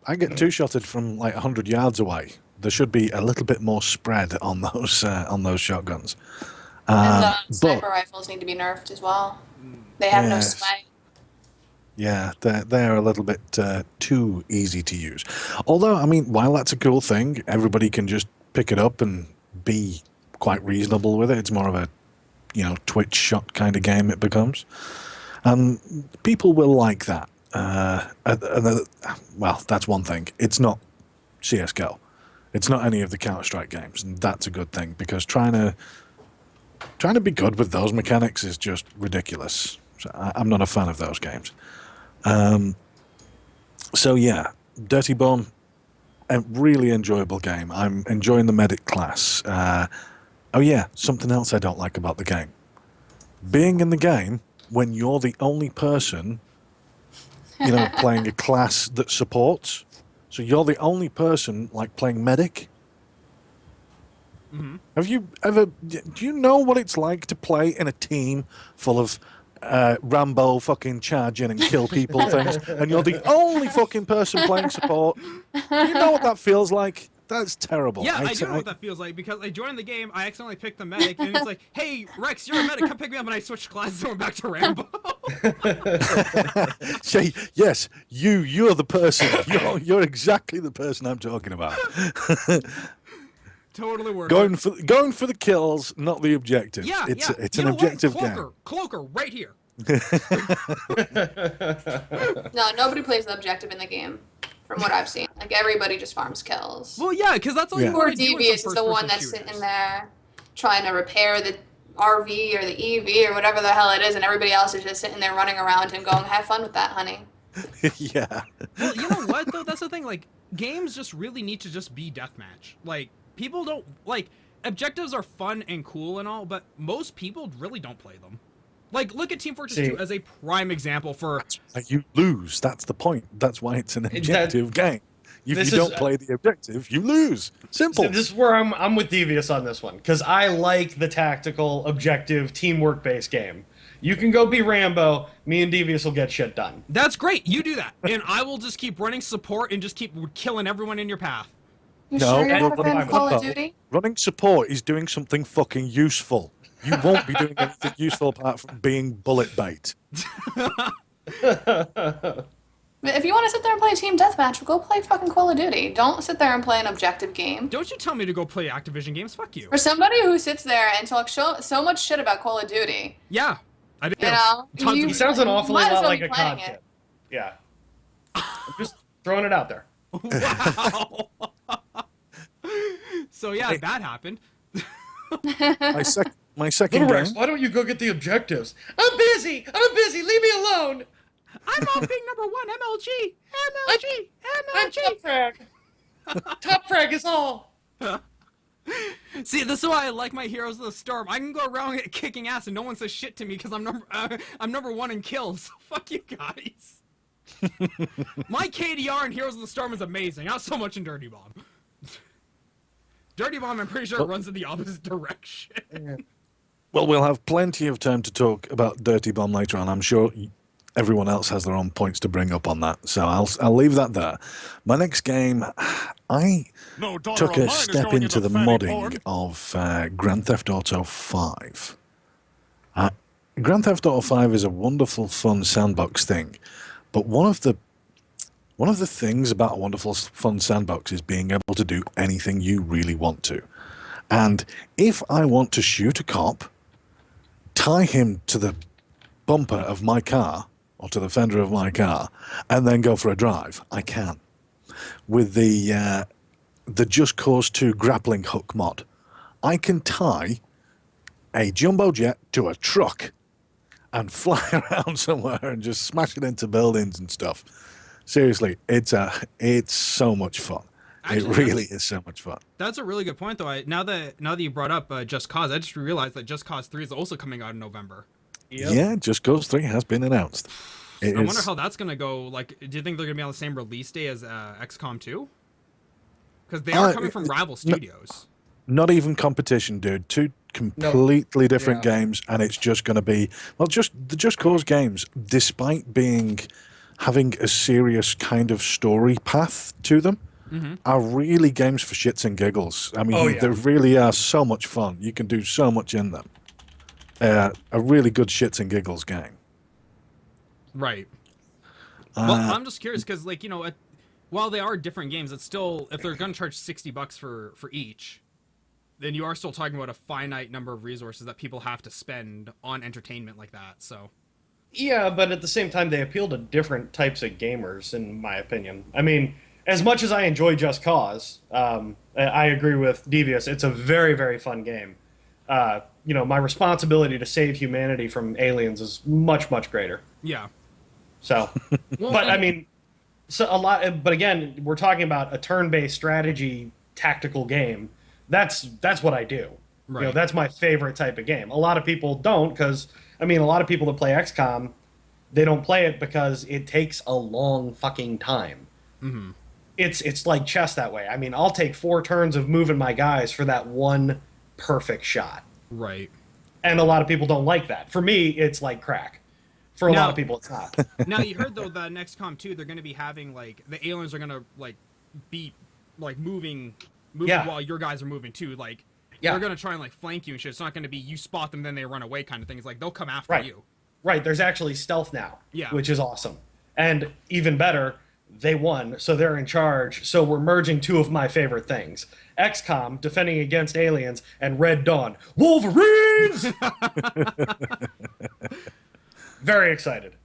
I get two-shotted from like 100 yards away. There should be a little bit more spread on those shotguns. And the sniper rifles need to be nerfed as well. They have no sway. Yeah, they're a little bit too easy to use. Although, I mean, while that's a cool thing, everybody can just pick it up and be quite reasonable with it. It's more of a, twitch shot kind of game it becomes. And people will like that. Well, that's one thing. It's not CSGO. It's not any of the Counter-Strike games, and that's a good thing, because trying to be good with those mechanics is just ridiculous. So I'm not a fan of those games. So yeah, Dirty Bomb, a really enjoyable game. I'm enjoying the medic class. Oh yeah, something else I don't like about the game. Being in the game when you're the only person, playing a class that supports. So you're the only person like playing medic. Mm-hmm. Have you ever? Do you know what it's like to play in a team full of Rambo fucking charge in and kill people things, and you're the only fucking person playing support? Do you know what that feels like? That's terrible. Yeah, I do know what that feels like, because I joined the game, I accidentally picked the medic, and it's like, hey, Rex, you're a medic, come pick me up, and I switched classes and went back to Rambo. Say, yes, you're the person. You're exactly the person I'm talking about. Totally worth going it. Going for the kills, not the objective. Yeah, it's you an know objective what? game. Cloaker, right here. No, nobody plays the objective in the game, from what I've seen. Like, everybody just farms kills. Well, yeah, because that's all you Poor want to do. Devious is the one that's sitting there trying to repair the RV or the EV or whatever the hell it is, and everybody else is just sitting there running around and going, have fun with that, honey. Yeah. Well, you know what, though? That's the thing. Like, games just really need to just be deathmatch. Like, people don't... Like, objectives are fun and cool and all, but most people really don't play them. Like, look at Team Fortress 2 as a prime example for... You lose. That's the point. That's why it's an objective game. If you don't play the objective, you lose. Simple. So this is where I'm with Devious on this one, because I like the tactical, objective, teamwork-based game. You can go be Rambo. Me and Devious will get shit done. That's great. You do that. And I will just keep running support and just keep killing everyone in your path. You No, sure you're no, not a fan of Call of Duty? Running support is doing something fucking useful. You won't be doing anything useful apart from being bullet bait. If you want to sit there and play Team Deathmatch, go play fucking Call of Duty. Don't sit there and play an objective game. Don't you tell me to go play Activision games. Fuck you. For somebody who sits there and talks so much shit about Call of Duty, Yeah. I do. you know, He sounds an awfully might as lot well like be a playing COD it. kid. Yeah. I'm just throwing it out there. Wow. So yeah, that happened. My second Little game. Rex, why don't you go get the objectives? I'm busy. Leave me alone. I'm on big number 1, MLG. I'm top frag. Top frag is all. See, this is why I like my Heroes of the Storm. I can go around kicking ass and no one says shit to me because I'm number 1 in kills. So fuck you guys. My KDR in Heroes of the Storm is amazing. Not so much in Dirty Bomb. Dirty Bomb, I'm pretty sure it runs in the opposite direction. Well, we'll have plenty of time to talk about Dirty Bomb later on. I'm sure everyone else has their own points to bring up on that, so I'll leave that there. My next game, I took a step into the modding of Grand Theft Auto 5. Grand Theft Auto 5 is a wonderful, fun sandbox thing, but one of the things about a wonderful, fun sandbox is being able to do anything you really want to. And if I want to shoot a cop, tie him to the bumper of my car or to the fender of my car, and then go for a drive, I can. With the Just Cause 2 grappling hook mod, I can tie a jumbo jet to a truck and fly around somewhere and just smash it into buildings and stuff. Seriously, it's so much fun. Actually, it really is so much fun. That's a really good point, though. Now that you brought up Just Cause, I just realized that Just Cause 3 is also coming out in November. Yep. Yeah, Just Cause 3 has been announced. I wonder how that's going to go. Like, do you think they're going to be on the same release day as XCOM 2? Because they are coming from rival studios. Not even competition, dude. Two completely different games, and it's just going to be... Well, the Just Cause games, despite having a serious kind of story path to them, are really games for shits and giggles. I mean, they really are so much fun. You can do so much in them. A really good shits and giggles game. Right. Well, I'm just curious because, like, you know, while they are different games, it's still, if they're going to charge $60 for each, then you are still talking about a finite number of resources that people have to spend on entertainment like that. So. Yeah, but at the same time, they appeal to different types of gamers, in my opinion. I mean, as much as I enjoy Just Cause, I agree with Devious. It's a very, very fun game. You know, my responsibility to save humanity from aliens is much, much greater. Yeah. So, well, but I mean, but again, we're talking about a turn-based strategy tactical game. That's what I do. Right. You know, that's my favorite type of game. A lot of people don't, because I mean, a lot of people that play XCOM, they don't play it because it takes a long fucking time. Mm-hmm. It's like chess that way. I mean, I'll take 4 turns of moving my guys for that one perfect shot. Right. And a lot of people don't like that. For me, it's like crack. For a lot of people, it's not. Now, you heard, though, that next XCOM 2, they're going to be having, like, the aliens are going to, like, be, like, moving while your guys are moving, too. Like, they're going to try and, like, flank you and shit. It's not going to be you spot them, then they run away kind of thing. It's like, they'll come after you. Right. There's actually stealth now, which is awesome. And even better, they won, so they're in charge. So we're merging 2 of my favorite things. XCOM, defending against aliens, and Red Dawn, Wolverines! Very excited.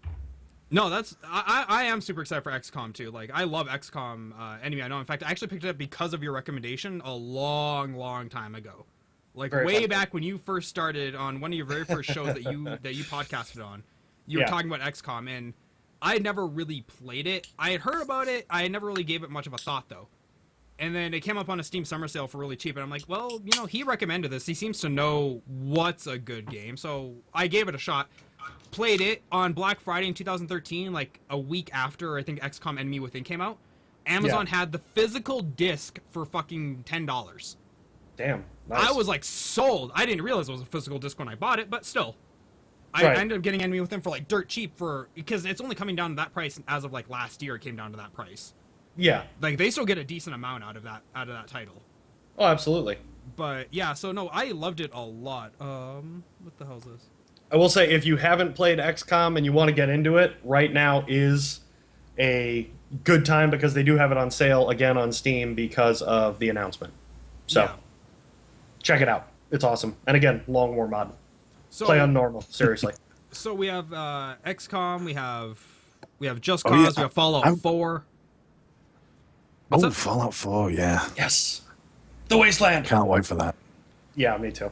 No, I am super excited for XCOM too. Like, I love XCOM Enemy Unknown. In fact, I actually picked it up because of your recommendation a long, long time ago. Like, very way back when you first started on one of your very first shows that you podcasted on. You were talking about XCOM, and I had never really played it. I had heard about it. I had never really gave it much of a thought, though. And then it came up on a Steam summer sale for really cheap, and I'm like, well, you know, he recommended this. He seems to know what's a good game, so I gave it a shot. Played it on Black Friday in 2013, like a week after I think XCOM Enemy Within came out. Amazon had the physical disc for fucking $10. Damn. Nice. I was like sold. I didn't realize it was a physical disc when I bought it, but still. I ended up getting Enemy Within for like dirt cheap because it's only coming down to that price as of like last year. It came down to that price. Yeah. Like, they still get a decent amount out of that title. Oh, absolutely. But yeah, so no, I loved it a lot. What the hell is this? I will say, if you haven't played XCOM and you want to get into it, right now is a good time because they do have it on sale again on Steam because of the announcement. So, check it out. It's awesome. And again, long war mod. So, play on normal, seriously. So we have XCOM, we have Just Cause, we have Fallout 4. What's up? Fallout 4, yeah. Yes. The Wasteland. Can't wait for that. Yeah, me too.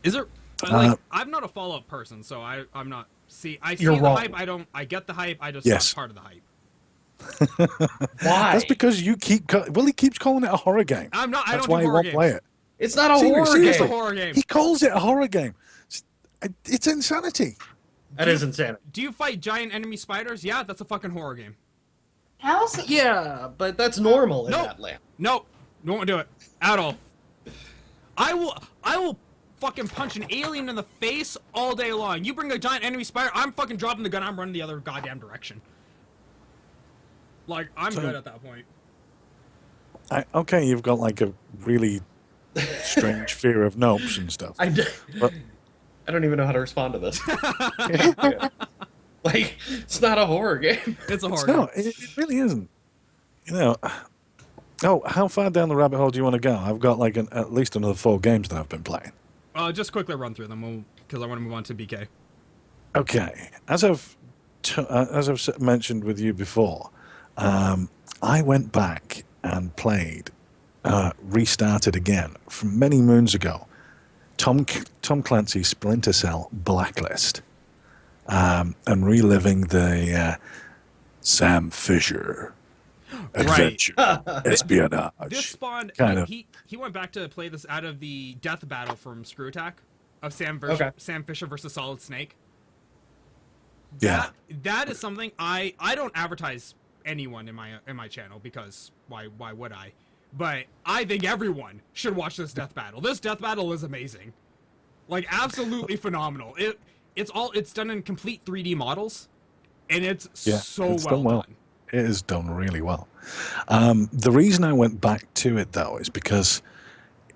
Is there... Like, I'm not a Fallout person, so I'm not... I see the hype, I get the hype, I just not part of the hype. Why? That's because you keep... He keeps calling it a horror game. I That's don't why do he won't play it. It's not a horror game. It's a horror game. He calls it a horror game. It's insanity. That is insanity. Do you fight giant enemy spiders? Yeah, that's a fucking horror game. How is it? Yeah, but that's normal in that land. Nope. Don't do it. At all. I will fucking punch an alien in the face all day long. You bring a giant enemy spider, I'm fucking dropping the gun, I'm running the other goddamn direction. Like, I'm good at that point. Okay, you've got like a really strange fear of nopes and stuff. But, I don't even know how to respond to this. Yeah. Like, it's not a horror game. It's a horror game. No, it really isn't. You know. Oh, how far down the rabbit hole do you want to go? I've got like at least another 4 games that I've been playing. Just quickly run through them because I want to move on to BK. Okay, as I've mentioned with you before, I went back and played, restarted again from many moons ago. Tom Clancy's Splinter Cell Blacklist, and reliving the Sam Fisher adventure, espionage. This spawned. Kind of. He went back to play this out of the death battle from Screw Attack of Sam Fisher versus Solid Snake. Yeah, that is something I don't advertise anyone in my channel because why would I? But I think everyone should watch this death battle. This death battle is amazing, like absolutely phenomenal. It's done in complete 3D models, and it's so well done. It is done really well. The reason I went back to it though is because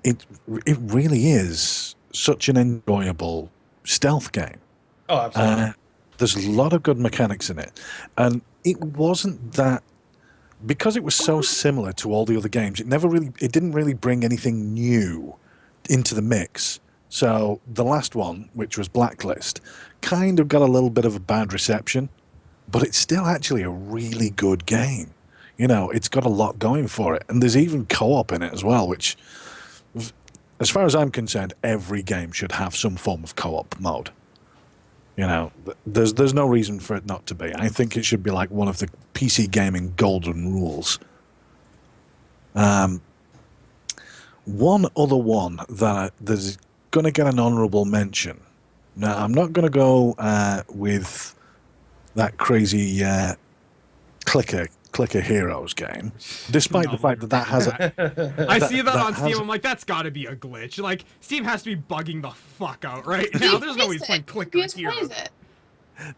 it really is such an enjoyable stealth game. Oh, absolutely. There's a lot of good mechanics in it, and it wasn't that because it was so similar to all the other games. It didn't really bring anything new into the mix. So the last one, which was Blacklist, kind of got a little bit of a bad reception, but it's still actually a really good game. You know, it's got a lot going for it, and there's even co-op in it as well, which, as far as I'm concerned, every game should have some form of co-op mode. You know, there's no reason for it not to be. I think it should be like one of the PC gaming golden rules. One other one that's going to get an honourable mention. Now, I'm not going to go with that crazy clicker heroes game, despite the fact that has I see that on Steam. I'm like, that's got to be a glitch. Like, Steam has to be bugging the fuck out right now. There's no way he's playing clicker heroes.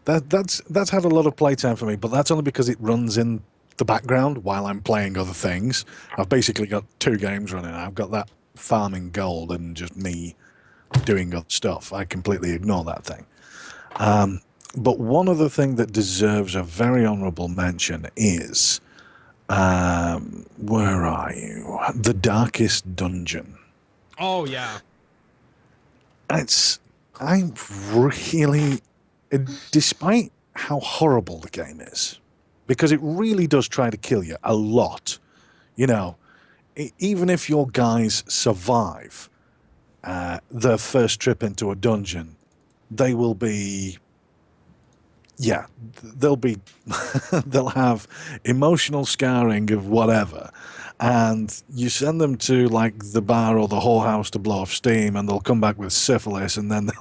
That's had a lot of playtime for me, but that's only because it runs in the background while I'm playing other things. I've basically got 2 games running. I've got that farming gold and just me doing other stuff. I completely ignore that thing. But one other thing that deserves a very honourable mention is, where are you? The Darkest Dungeon. Oh, yeah. I'm really, despite how horrible the game is, because it really does try to kill you a lot, you know, even if your guys survive their first trip into a dungeon, they will be... Yeah, they'll have emotional scarring of whatever, and you send them to like the bar or the whorehouse to blow off steam, and they'll come back with syphilis, and then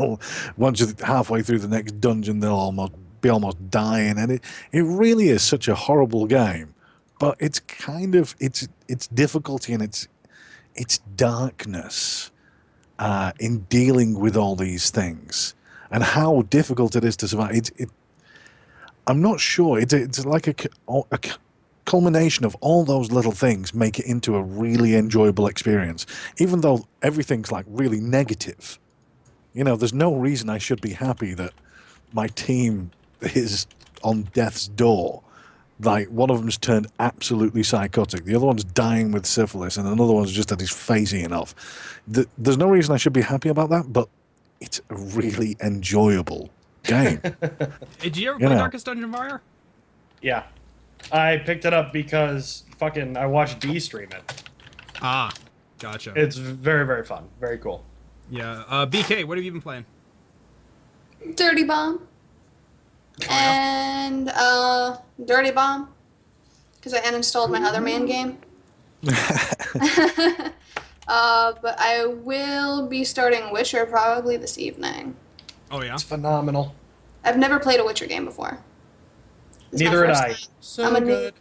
once you're halfway through the next dungeon, they'll be almost dying, and it really is such a horrible game, but it's kind of its difficulty and its darkness in dealing with all these things and how difficult it is to survive. I'm not sure. It's like a culmination of all those little things make it into a really enjoyable experience, even though everything's like really negative. You know, there's no reason I should be happy that my team is on death's door. Like, one of them's turned absolutely psychotic. The other one's dying with syphilis, and another one's just had his face eaten off. There's no reason I should be happy about that, but it's a really enjoyable game. Did you ever play Darkest Dungeon, Varyar? Yeah. I picked it up because I watched D stream it. Ah, gotcha. It's very, very fun. Very cool. Yeah. BK, what have you been playing? Dirty Bomb. And Dirty Bomb. Because I uninstalled my other main game. But I will be starting Witcher probably this evening. Oh, yeah? It's phenomenal. I've never played a Witcher game before. Neither had I. So good.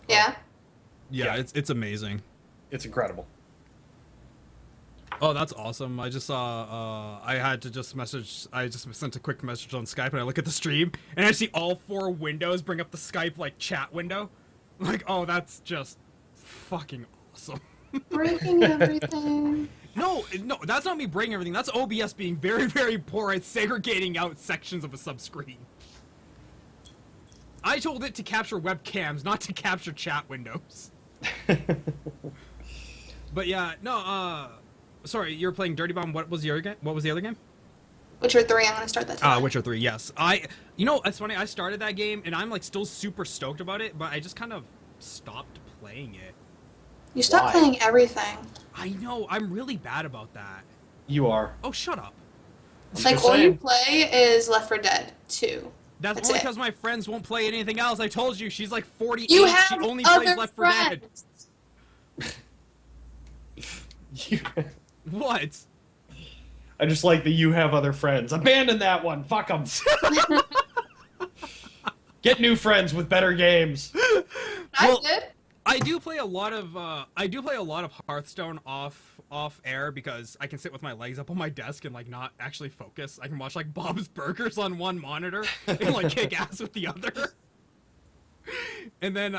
Yeah? Yeah, it's amazing. It's incredible. Oh, that's awesome. I just saw, I just sent a quick message on Skype and I look at the stream and I see all 4 windows bring up the Skype, like, chat window. I'm like, oh, that's just fucking awesome. Breaking everything. No, that's not me breaking everything. That's OBS being very, very poor at segregating out sections of a subscreen. I told it to capture webcams, not to capture chat windows. But yeah, no, sorry, you're playing Dirty Bomb. What was the other game? Witcher 3, I'm gonna start that tonight. Witcher 3, yes. You know, it's funny, I started that game, and I'm, like, still super stoked about it, but I just kind of stopped playing it. You stopped playing everything. I know, I'm really bad about that. You are. Oh, shut up. Like, all you play is Left 4 Dead 2. That's only because my friends won't play anything else. I told you, she's like 48, You have she only other plays Left 4 Dead. What? I just like that you have other friends. Abandon that one. Fuck them. Get new friends with better games. I did. I do play a lot of Hearthstone off air because I can sit with my legs up on my desk and like not actually focus. I can watch like Bob's Burgers on one monitor and like kick ass with the other. And then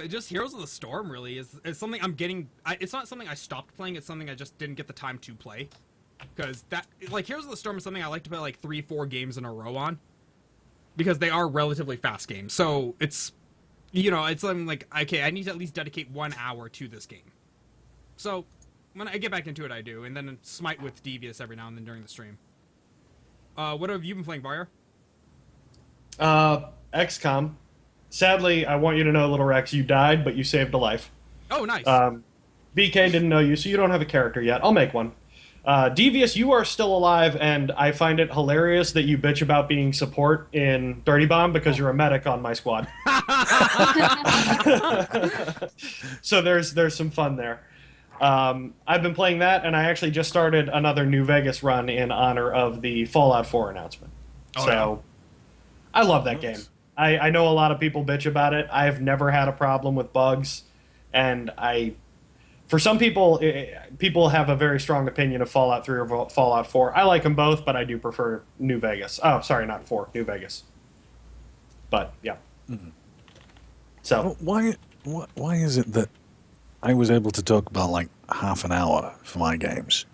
just Heroes of the Storm really is something I'm getting. It's not something I stopped playing. It's something I just didn't get the time to play. Because that like Heroes of the Storm is something I like to play like 3-4 games in a row on. Because they are relatively fast games. So it's, you know, it's something like, okay, I need to at least dedicate 1 hour to this game. So when I get back into it, I do. And then Smite with Devious every now and then during the stream. What have you been playing, Varyar? XCOM. Sadly, I want you to know, Little Rex, you died, but you saved a life. Oh, nice. BK didn't know you, so you don't have a character yet. I'll make one. Devious, you are still alive, and I find it hilarious that you bitch about being support in Dirty Bomb because you're a medic on my squad. So there's some fun there. I've been playing that, and I actually just started another New Vegas run in honor of the Fallout 4 announcement. Oh, so yeah. I love that game. I know a lot of people bitch about it. I have never had a problem with bugs, and for some people, people have a very strong opinion of Fallout 3 or Fallout 4. I like them both, but I do prefer New Vegas. Oh, sorry, not 4, New Vegas. But, yeah. Mm-hmm. So why is it that I was able to talk about like half an hour for my games?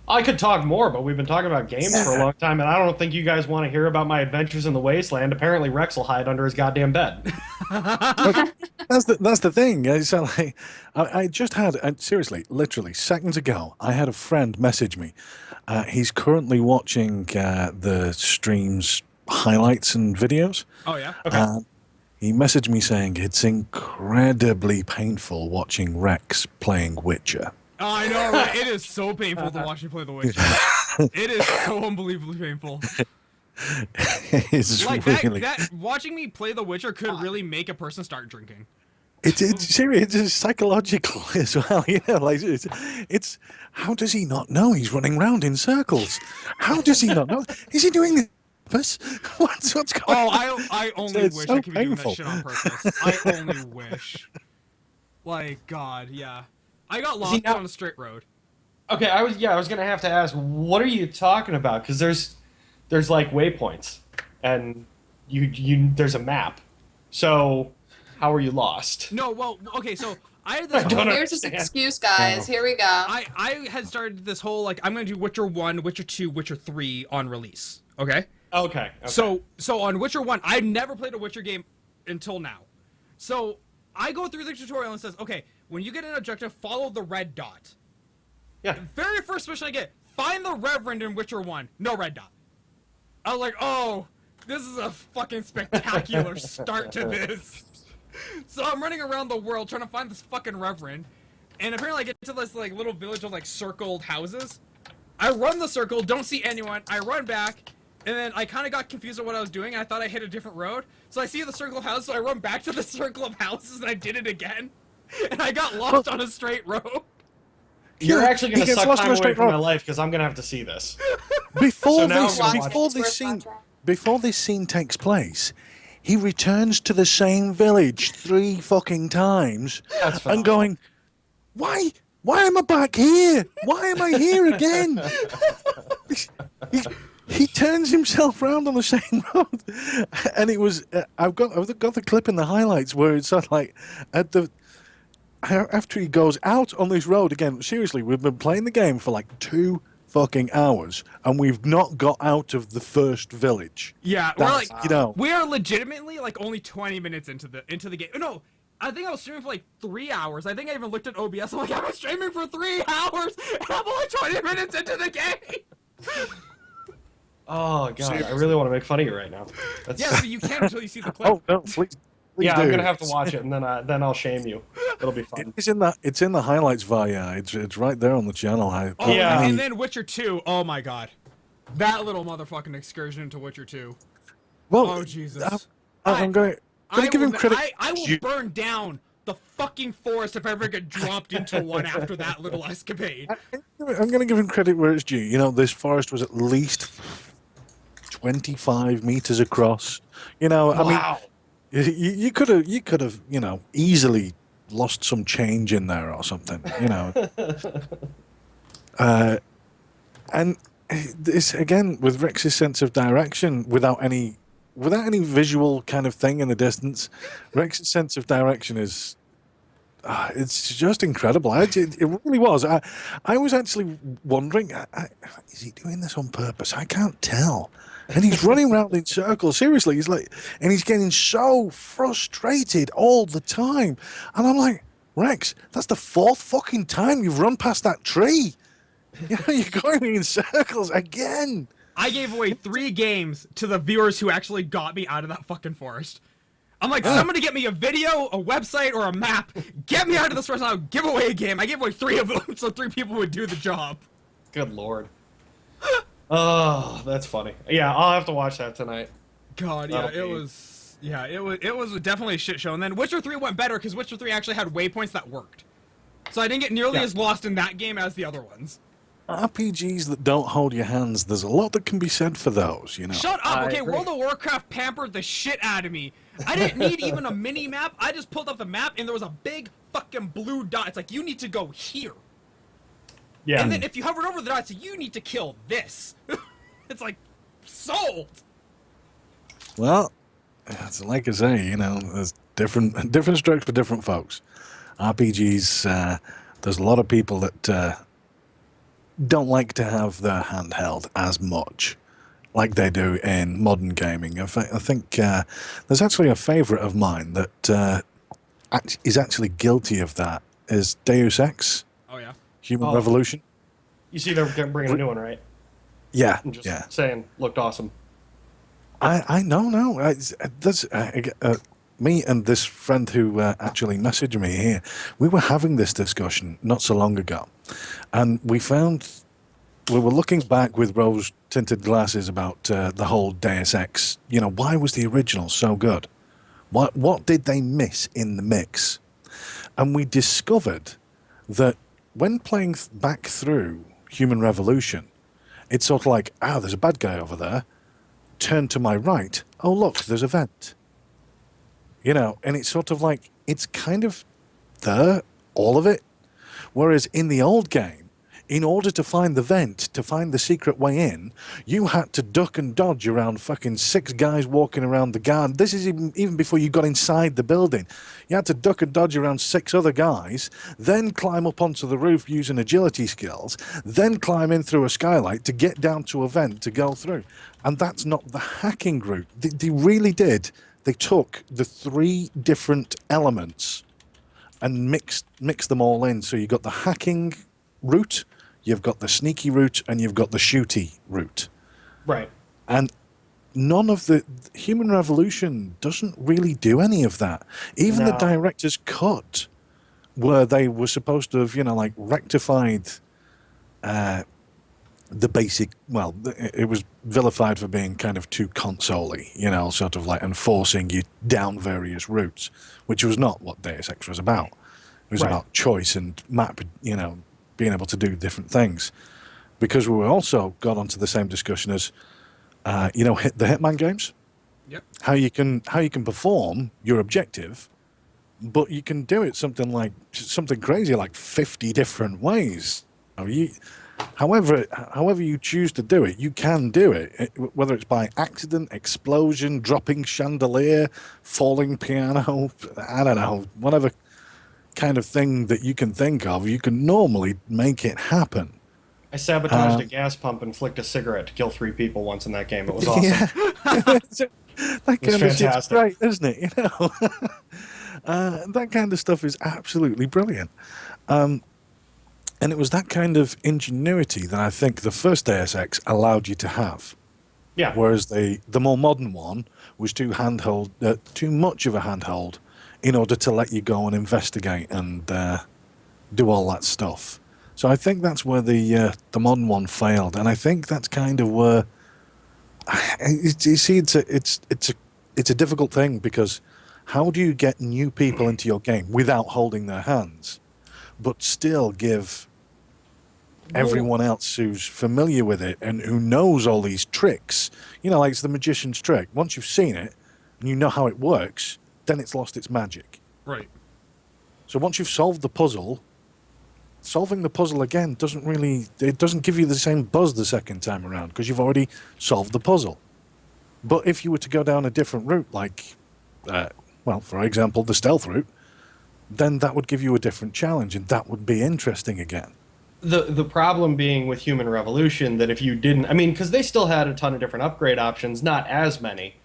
I could talk more, but we've been talking about games for a long time, and I don't think you guys want to hear about my adventures in the wasteland. Apparently, Rex will hide under his goddamn bed. Look, that's the thing. So like, I just had, and seriously, literally seconds ago, I had a friend message me. He's currently watching the stream's highlights and videos. Oh yeah. Okay. He messaged me saying it's incredibly painful watching Rex playing Witcher. Oh, I know, right? It is so painful to watch you play The Witcher. It is so unbelievably painful. It's like really... that watching me play The Witcher could really make a person start drinking. It's serious. It's psychological as well. You know, like it's how does he not know he's running round in circles? How does he not know? Is he doing this? What's going on? Oh, I only wish so I could be doing that painful. shit on purpose. I only wish. Like God, yeah. I got lost on a straight road. Okay, I was gonna have to ask, what are you talking about? Because there's like waypoints, and you there's a map. So how are you lost? No, well, okay, so I had this. Here's this excuse, guys. Here we go. I had started this whole like I'm gonna do Witcher 1, Witcher 2, Witcher 3 on release. Okay. Okay. So on Witcher 1, I've never played a Witcher game until now. So I go through the tutorial and it says, okay, when you get an objective, follow the red dot. Yeah. The very first mission I get, find the Reverend in Witcher 1. No red dot. I was like, oh, this is a fucking spectacular start to this. So I'm running around the world trying to find this fucking Reverend. And apparently I get to this like little village of like circled houses. I run the circle, don't see anyone. I run back. And then I kind of got confused with what I was doing. I thought I hit a different road. So I see the circle of houses, so I run back to the circle of houses, and I did it again. And I got lost on a straight road. You're actually going to suck time away from my life, because I'm going to have to see this. Before this scene takes place, he returns to the same village 3 fucking times and going, why why am I back here? Why am I here again? He turns himself round on the same road, and it was I've got the clip in the highlights where it's sort of like after he goes out on this road again. Seriously, we've been playing the game for like 2 fucking hours, and we've not got out of the first village. Yeah, That's, we're like, you know, we are legitimately like only 20 minutes into the game. No, I think I was streaming for like 3 hours. I think I even looked at OBS. I'm like, I've been streaming for 3 hours, and I'm only 20 minutes into the game. Oh god, I really want to make fun of you right now. That's... Yeah, but you can't until you see the clip. Oh no, please yeah, do. I'm gonna have to watch it, and then I'll shame you. It'll be fun. It's in the highlights, Varyar. It's right there on the channel. Yeah. And then Witcher 2. Oh my god, that little motherfucking excursion into Witcher 2. Well, Oh Jesus. I'm going to give him credit. I will burn down the fucking forest if I ever get dropped into one after that little escapade. I'm going to give him credit where it's due. You know, this forest was at least 25 meters across. You know, Wow. I mean, you could have, you know, easily lost some change in there or something. You know, and this again with Rex's sense of direction without any visual kind of thing in the distance. Rex's sense of direction is it's just incredible. It really was. I was actually wondering, is he doing this on purpose? I can't tell. And he's running around in circles. Seriously, and he's getting so frustrated all the time. And I'm like, Rex, that's the 4th fucking time you've run past that tree. You know, you're going in circles again. I gave away 3 games to the viewers who actually got me out of that fucking forest. I'm like, somebody get me a video, a website, or a map. Get me out of this forest and I'll give away a game. I gave away 3 of them, so 3 people would do the job. Good lord. Oh, that's funny. Yeah, I'll have to watch that tonight. God, yeah, it was definitely a shit show. And then Witcher 3 went better because Witcher 3 actually had waypoints that worked. So I didn't get nearly as lost in that game as the other ones. RPGs that don't hold your hands, there's a lot that can be said for those, you know. Shut up, okay? World of Warcraft pampered the shit out of me. I didn't need even a mini map. I just pulled up the map and there was a big fucking blue dot. It's like, you need to go here. Yeah. And then if you hovered over the dot, it's like, you need to kill this. It's like, sold. Well, it's like I say, you know, there's different strokes for different folks. RPGs, there's a lot of people that don't like to have their hand held as much like they do in modern gaming. In fact, I think there's actually a favourite of mine that is actually guilty of that, is Deus Ex. Oh, yeah. Human Revolution. You see they're bringing a new one, right? Yeah, I'm just yeah. saying, looked awesome. I know. That's me and this friend who actually messaged me here. We were having this discussion not so long ago, and we were looking back with rose-tinted glasses about the whole Deus Ex. You know, why was the original so good? What did they miss in the mix? And we discovered that when playing back through Human Revolution, it's sort of like, there's a bad guy over there. Turn to my right. Oh, look, there's a vent. You know, and it's sort of like, it's kind of there, all of it. Whereas in the old game, in order to find the vent, to find the secret way in, you had to duck and dodge around fucking 6 guys walking around the garden. This is even before you got inside the building. You had to duck and dodge around 6 other guys, then climb up onto the roof using agility skills, then climb in through a skylight to get down to a vent to go through. And that's not the hacking route. They really did. They took the 3 different elements and mixed them all in. So you got the hacking route, you've got the sneaky route, and you've got the shooty route. Right. And none of the Human Revolution doesn't really do any of that. Even the director's cut, where they were supposed to have, you know, like rectified the basic, well, it was vilified for being kind of too console-y, you know, sort of like enforcing you down various routes, which was not what Deus Ex was about. It was about choice and map, you know, being able to do different things. Because we also got onto the same discussion as, you know, the Hitman games. Yep. How you can perform your objective but you can do it something crazy like 50 different ways. However you choose to do it, you can do it, whether it's by accident, explosion, dropping chandelier, falling piano, I don't know, whatever kind of thing that you can think of, you can normally make it happen. I sabotaged a gas pump and flicked a cigarette to kill 3 people once in that game. It was awesome. Yeah. That kind of shit's fantastic. great, isn't it? You know, that kind of stuff is absolutely brilliant. And it was that kind of ingenuity that I think the first Deus Ex allowed you to have. Yeah. Whereas the more modern one was too much of a handhold in order to let you go and investigate and do all that stuff. So I think that's where the modern one failed, and I think that's kind of where you see it's a difficult thing, because how do you get new people into your game without holding their hands, but still give everyone else who's familiar with it and who knows all these tricks, you know, like it's the magician's trick. Once you've seen it and you know how it works, then it's lost its magic. Right. So once you've solved the puzzle, solving the puzzle again doesn't give you the same buzz the second time around, because you've already solved the puzzle. But if you were to go down a different route, like, for example, the stealth route, then that would give you a different challenge, and that would be interesting again. The problem being with Human Revolution that if you didn't, I mean, because they still had a ton of different upgrade options, not as many,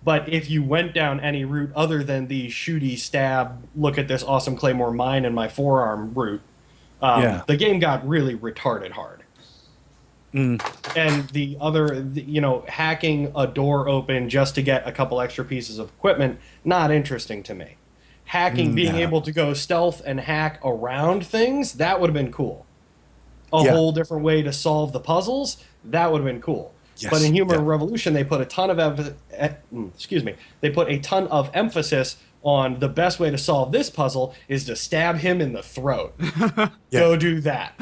but if you went down any route other than the shooty stab, look at this awesome claymore mine in my forearm route, the game got really retarded hard. And the other, hacking a door open just to get a couple extra pieces of equipment, not interesting to me. Hacking, being able to go stealth and hack around things, that would have been cool. A whole different way to solve the puzzles, that would have been cool. Yes, but in Human Revolution, they put a ton of emphasis on the best way to solve this puzzle is to stab him in the throat. Go do that.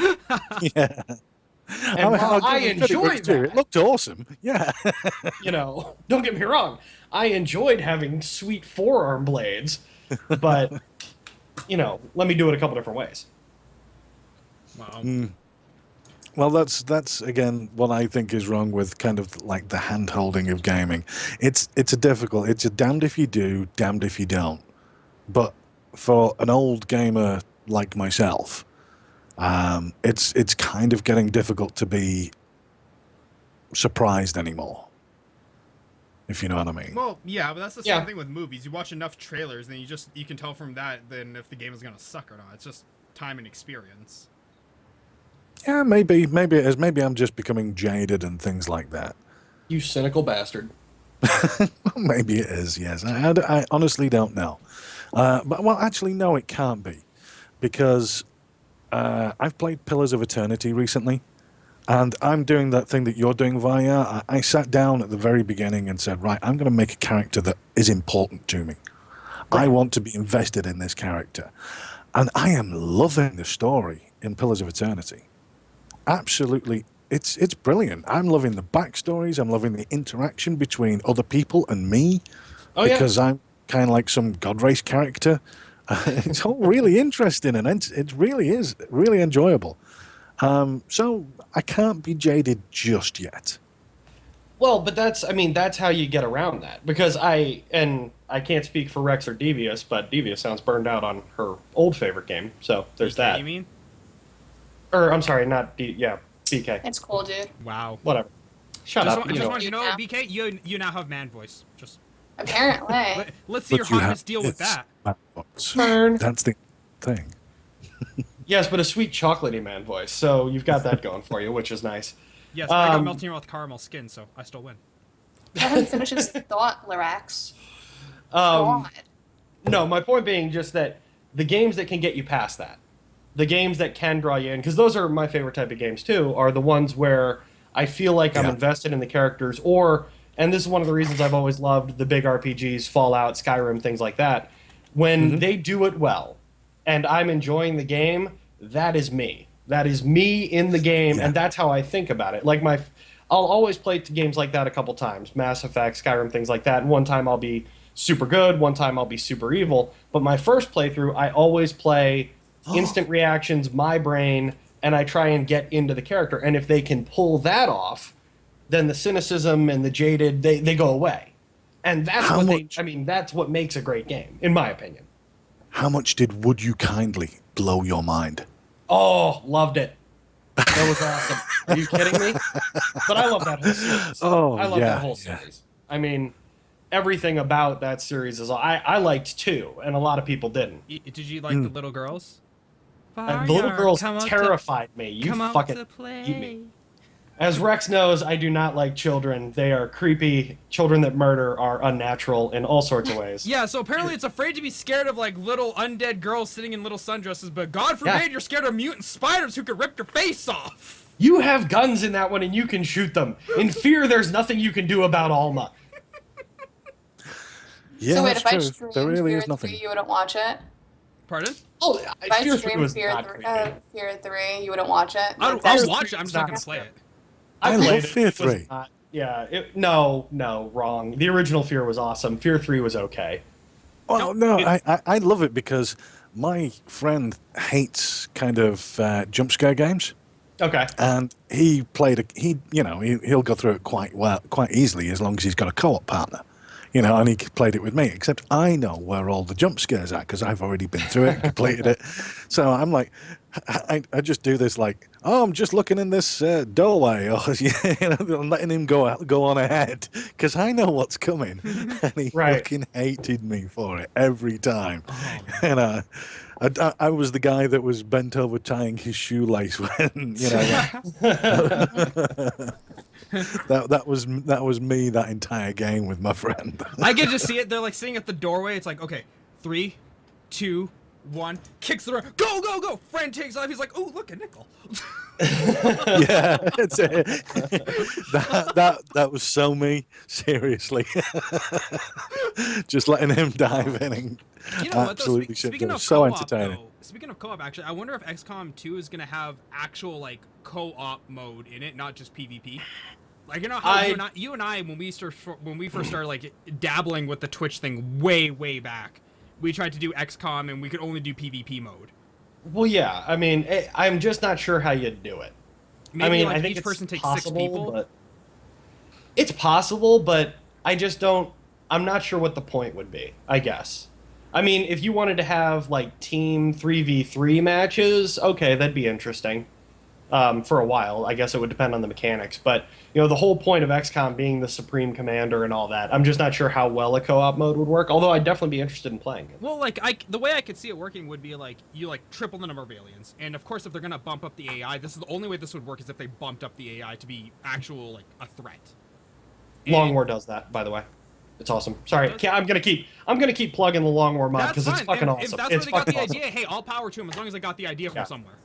Yeah. And while I enjoyed that, it looked awesome. Yeah. Don't get me wrong, I enjoyed having sweet forearm blades, but let me do it a couple different ways. Wow. Well, that's again what I think is wrong with kind of like the hand holding of gaming. It's a damned if you do, damned if you don't. But for an old gamer like myself, it's kind of getting difficult to be surprised anymore, if you know what I mean. Well, yeah, but that's the same thing with movies. You watch enough trailers, then you can tell from that then if the game is gonna suck or not. It's just time and experience. Yeah, maybe it is. Maybe I'm just becoming jaded and things like that. You cynical bastard. Maybe it is, yes. I honestly don't know. Actually, no, it can't be. Because I've played Pillars of Eternity recently, and I'm doing that thing that you're doing, Varyar. I sat down at the very beginning and said, right, I'm going to make a character that is important to me. Right. I want to be invested in this character. And I am loving the story in Pillars of Eternity. Absolutely, it's brilliant. I'm loving the backstories. I'm loving the interaction between other people and me, because I'm kind of like some god race character. It's all really interesting, and it really is really enjoyable. So I can't be jaded just yet. Well, but that's how you get around that, because I can't speak for Rex or Devious, but Devious sounds burned out on her old favorite game, so there's BK, that. You mean? Or, I'm sorry, not BK. It's cool, dude. Wow. Whatever. Shut up. Want you know, BK, you now have man voice. Just apparently. Let's see your hotness deal with that. That's the thing. Yes, but a sweet chocolatey man voice, so you've got that going for you, which is nice. Yes, but I got melting with caramel skin, so I still win. Let him finish his thought, Lyrax. No, my point being just that the games that can get you past that, the games that can draw you in, because those are my favorite type of games too, are the ones where I feel like I'm invested in the characters, and this is one of the reasons I've always loved the big RPGs, Fallout, Skyrim, things like that. When they do it well, and I'm enjoying the game, that is me. That is me in the game, and that's how I think about it. Like I'll always play games like that a couple times, Mass Effect, Skyrim, things like that. And one time I'll be super good, one time I'll be super evil. But my first playthrough, I always play instant reactions, my brain, and I try and get into the character. And if they can pull that off, then the cynicism and the jaded, they go away. And that's that's what makes a great game, in my opinion. How much did Would You Kindly blow your mind? Oh, loved it. That was awesome. Are you kidding me? But I love that whole series. I love that whole series. I mean, everything about that series is... I liked 2, and a lot of people didn't. Did you like the little girls? The little girls terrified me. You fucking eat me. As Rex knows, I do not like children. They are creepy. Children that murder are unnatural in all sorts of ways. Yeah, so apparently it's afraid to be scared of like little undead girls sitting in little sundresses, but God forbid you're scared of mutant spiders who could rip your face off. You have guns in that one and you can shoot them. In Fear, there's nothing you can do about Alma. Yeah, so wait, that's if I true. streamed There really Fear is nothing. 3, you wouldn't watch it? Pardon? Oh, If I Fear 3 streamed was Fear, not 3, creepy. Fear 3, you wouldn't watch it? I'll watch it, I'm just not going to play it. I played love it. Fear It was 3. not- no, wrong. The original Fear was awesome. Fear 3 was okay. Well, no, I love it because my friend hates kind of jump scare games. Okay. And he played he'll go through it quite easily as long as he's got a co-op partner. And he played it with me, except I know where all the jump scares are because I've already been through it, completed it. So I'm like, I just do this like, oh, I'm just looking in this doorway, or I'm letting him go on ahead because I know what's coming. And he fucking hated me for it every time. Oh, and I was the guy that was bent over tying his shoelace when that was me that entire game with my friend. I can just see it. They're like sitting at the doorway. It's like, okay, 3, 2, 1, kicks the door. Go, go, go! Friend takes off. He's like, oh, look, a nickel. Yeah, it's it. That was so me. Seriously, just letting him dive in and absolutely shit. Speaking of so co-op, entertaining. Speaking of co-op, actually, I wonder if XCOM 2 is gonna have actual like co-op mode in it, not just PvP. Like how you and I when we first started like dabbling with the Twitch thing way back, we tried to do XCOM and we could only do PvP mode. Well, yeah. I mean, I'm just not sure how you'd do it. Maybe I think each it's person takes possible, 6 people. But it's possible, but I just don't. I'm not sure what the point would be. I guess. I mean, if you wanted to have like team 3v3 matches, okay, that'd be interesting. For a while, I guess it would depend on the mechanics, but the whole point of XCOM being the supreme commander and all that, I'm just not sure how well a co-op mode would work. Although I'd definitely be interested in playing it. Well, the way I could see it working would be like you triple the number of aliens, and of course, if they're gonna bump up the AI, this is the only way this would work is if they bumped up the AI to be actual like a threat. Long War does that, by the way. It's awesome. Sorry, I'm gonna keep plugging the Long War mod because it's fucking awesome. If that's where they got the idea, hey, all power to them as long as I got the idea from somewhere.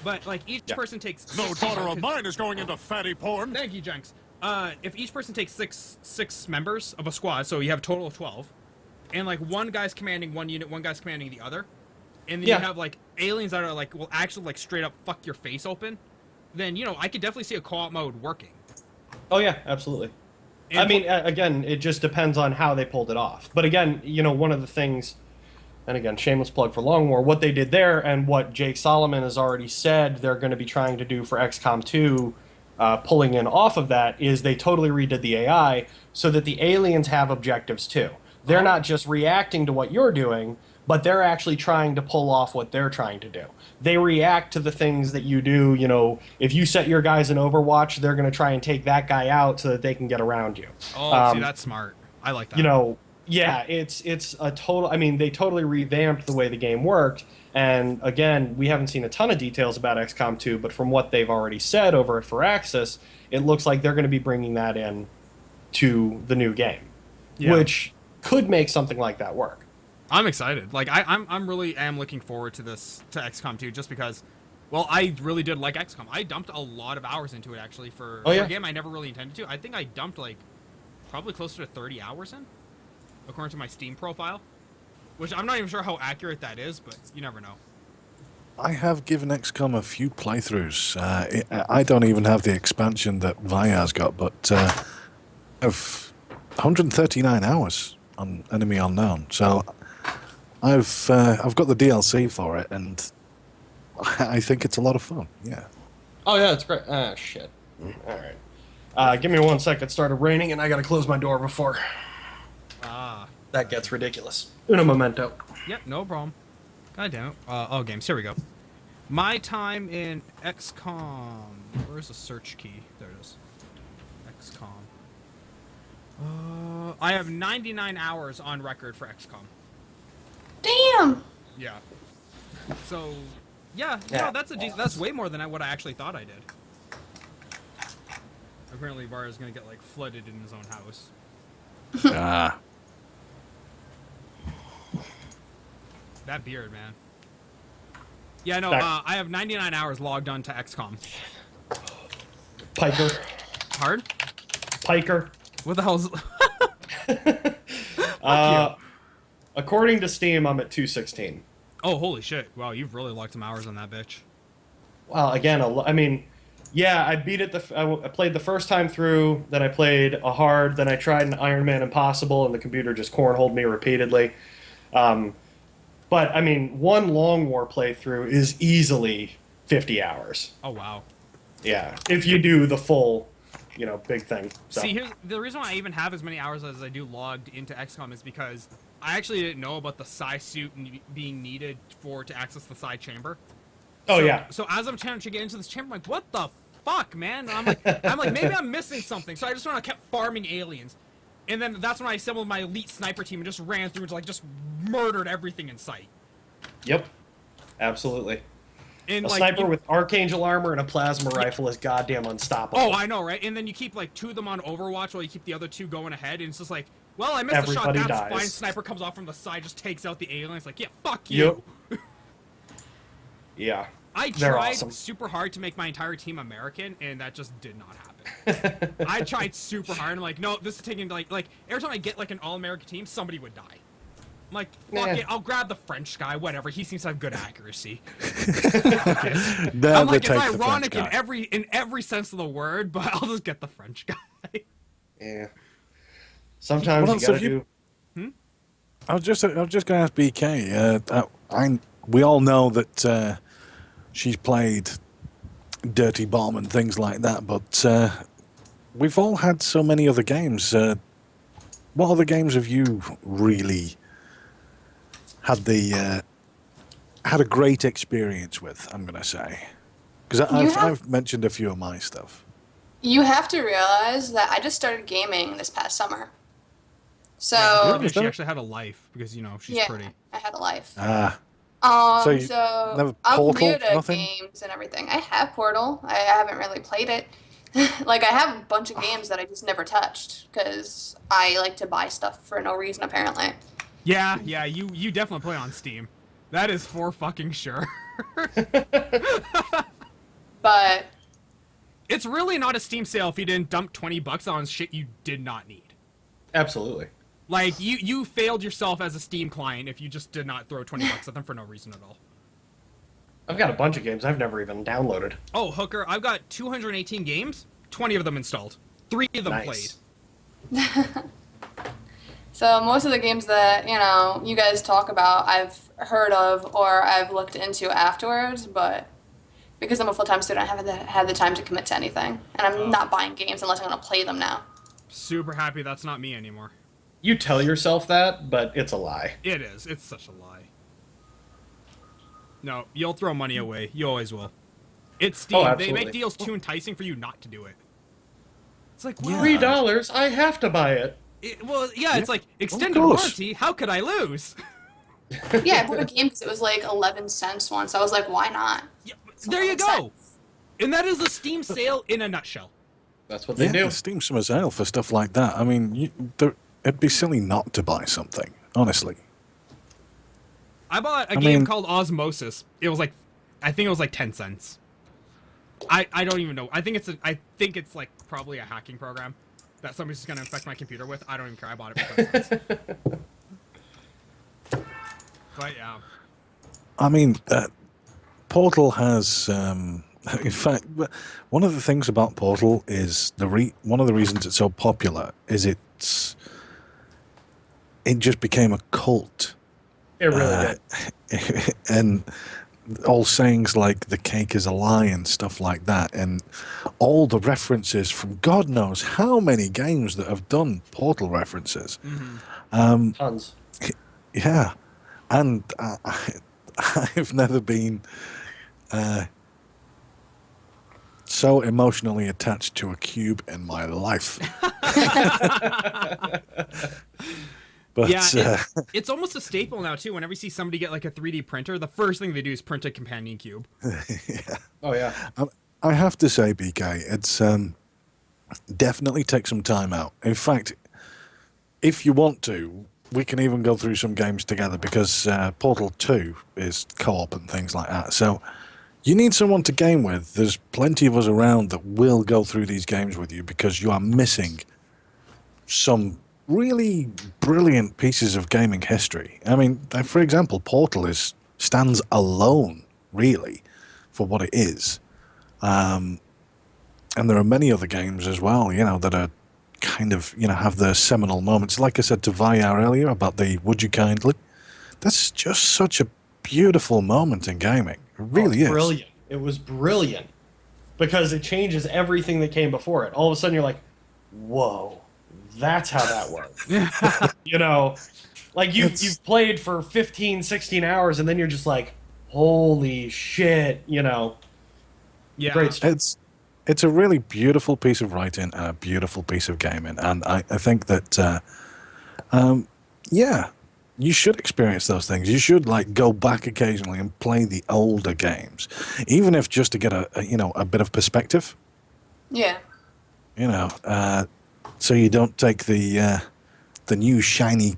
But like each person takes. No daughter of mine is going into fatty porn. Thank you, Jenks. If each person takes six members of a squad, so you have a total of 12, and like one guy's commanding one unit, one guy's commanding the other, and then you have like aliens that are like will actually like straight up fuck your face open, then I could definitely see a co-op mode working. Oh yeah, absolutely. I mean, again, it just depends on how they pulled it off. But again, one of the things, and again, shameless plug for Long War, what they did there and what Jake Solomon has already said they're going to be trying to do for XCOM 2, pulling in off of that, is they totally redid the AI so that the aliens have objectives too. They're not just reacting to what you're doing, but they're actually trying to pull off what they're trying to do. They react to the things that you do. If you set your guys in Overwatch, they're going to try and take that guy out so that they can get around you. Oh, see, that's smart. I like that. Yeah, it's a total. I mean, they totally revamped the way the game worked. And again, we haven't seen a ton of details about XCOM 2, but from what they've already said over at Firaxis, it looks like they're going to be bringing that in to the new game, which could make something like that work. I'm excited. Like I'm really looking forward to XCOM 2 just because, well, I really did like XCOM. I dumped a lot of hours into it actually for a game I never really intended to. I think I dumped like probably closer to 30 hours in, according to my Steam profile, which I'm not even sure how accurate that is, but you never know. I have given XCOM a few playthroughs. I don't even have the expansion that Varyar's got, but of 139 hours on Enemy Unknown. So I've got the DLC for it, and I think it's a lot of fun. Yeah. Oh yeah, it's great. Ah, shit. All right. Give me 1 second. It started raining, and I gotta close my door before that gets ridiculous. Uno momento. Yep, no problem. God damn it. Oh, games. Here we go. My time in Xcom. Where's the search key? There it is. Xcom. I have 99 hours on record for Xcom. Damn. Yeah. So, yeah, Yeah. no, that's way more than what I actually thought I did. Apparently, Varyar's gonna get like flooded in his own house. Ah. That beard, man. Yeah, no, I have 99 hours logged on to XCOM. Piker. Hard? Piker. What the hell's... According to Steam, I'm at 216. Oh, holy shit. Wow, you've really logged some hours on that bitch. Well, again, I mean, yeah, I beat it. I played the first time through, then I played a hard, then I tried an Iron Man Impossible, and the computer just cornholed me repeatedly. But, I mean, one Long War playthrough is easily 50 hours. Oh, wow. Yeah, if you do the full, big thing. So. See, here's the reason why I even have as many hours as I do logged into XCOM is because I actually didn't know about the psi suit being needed to access the psi chamber. Oh, yeah. So as I'm trying to get into this chamber, I'm like, what the fuck, man? And I'm like, maybe I'm missing something. So I just kept farming aliens. And then that's when I assembled my elite sniper team and just ran through and just murdered everything in sight. Yep. Absolutely. And a sniper with Archangel armor and a plasma rifle is goddamn unstoppable. Oh, I know, right? And then you keep like 2 of them on Overwatch while you keep the other 2 going ahead, and it's just like, well, I missed a shot, that's dies. fine. Sniper comes off from the side, just takes out the alien. It's like, yeah, fuck you. Yep. Yeah. I tried super hard to make my entire team American, and that just did not happen. I tried super hard, and I'm like, no, this is taking, like, every time I get, like, an all-American team, somebody would die. I'm like, fuck it, I'll grab the French guy, whatever, he seems to have good accuracy. I'm like, it's ironic in every sense of the word, but I'll just get the French guy. Yeah. Sometimes you gotta do... I was just going to ask BK, we all know that she's played Dirty Bomb and things like that, but we've all had so many other games. What other games have you really had a great experience with, I'm going to say? Because I've mentioned a few of my stuff. You have to realize that I just started gaming this past summer. So... Yeah, she actually had a life, because, she's pretty. I had a life. So never I'm Portal, weird at nothing? games and everything. I have Portal. I haven't really played it. Like, I have a bunch of games that I just never touched, because I like to buy stuff for no reason, apparently. Yeah, you definitely play on Steam. That is for fucking sure. But... it's really not a Steam sale if you didn't dump $20 on shit you did not need. Absolutely. Like, you failed yourself as a Steam client if you just did not throw $20 at them for no reason at all. I've got a bunch of games I've never even downloaded. Oh, Hooker, I've got 218 games, 20 of them installed. 3 of them played. So most of the games that, you guys talk about, I've heard of or I've looked into afterwards, but because I'm a full-time student, I haven't had the time to commit to anything. And I'm not buying games unless I'm going to play them now. Super happy that's not me anymore. You tell yourself that, but it's a lie. It is. It's such a lie. No, you'll throw money away. You always will. It's Steam. They make deals too enticing for you not to do it. It's like, well, $3, I have to buy it. It's like, extended warranty, how could I lose? Yeah, I bought a game because it was like 11 cents once. I was like, why not? Yeah, there you go. And that is the Steam sale in a nutshell. That's what they do. The Steam Summer Sale for stuff like that. I mean, it'd be silly not to buy something, honestly. I bought a game called Osmosis. It was like, I think it was like 10 cents. I don't even know. I think it's like probably a hacking program that somebody's just gonna infect my computer with. I don't even care. I bought it for 10 cents. But yeah. I mean, Portal has. In fact, one of the things about Portal is one of the reasons it's so popular is it just became a cult. It really did. And all sayings like the cake is a lie and stuff like that, and all the references from God knows how many games that have done Portal references. Tons. Yeah, and I've never been so emotionally attached to a cube in my life. But yeah, it's almost a staple now too. Whenever you see somebody get like a 3D printer, the first thing they do is print a companion cube. Yeah. Oh yeah. I have to say, BK, it's definitely take some time out. In fact, if you want to, we can even go through some games together, because Portal 2 is co-op and things like that. So you need someone to game with. There's plenty of us around that will go through these games with you, because you are missing some really brilliant pieces of gaming history. I mean, for example, Portal stands alone, really, for what it is. And there are many other games as well, you know, that are kind of, you know, have their seminal moments. Like I said to Varyar earlier about the Would You Kindly, that's just such a beautiful moment in gaming. It really is. Brilliant. It was brilliant, because it changes everything that came before it. All of a sudden you're like, whoa, that's how that works. You know, like you've played for 15, 16 hours, and then you're just like, holy shit, you know. Yeah. Great stuff. It's a really beautiful piece of writing and a beautiful piece of gaming, and I think that yeah, you should experience those things. You should like go back occasionally and play the older games, even if just to get a bit of perspective. Yeah. You know, so you don't take the new shiny,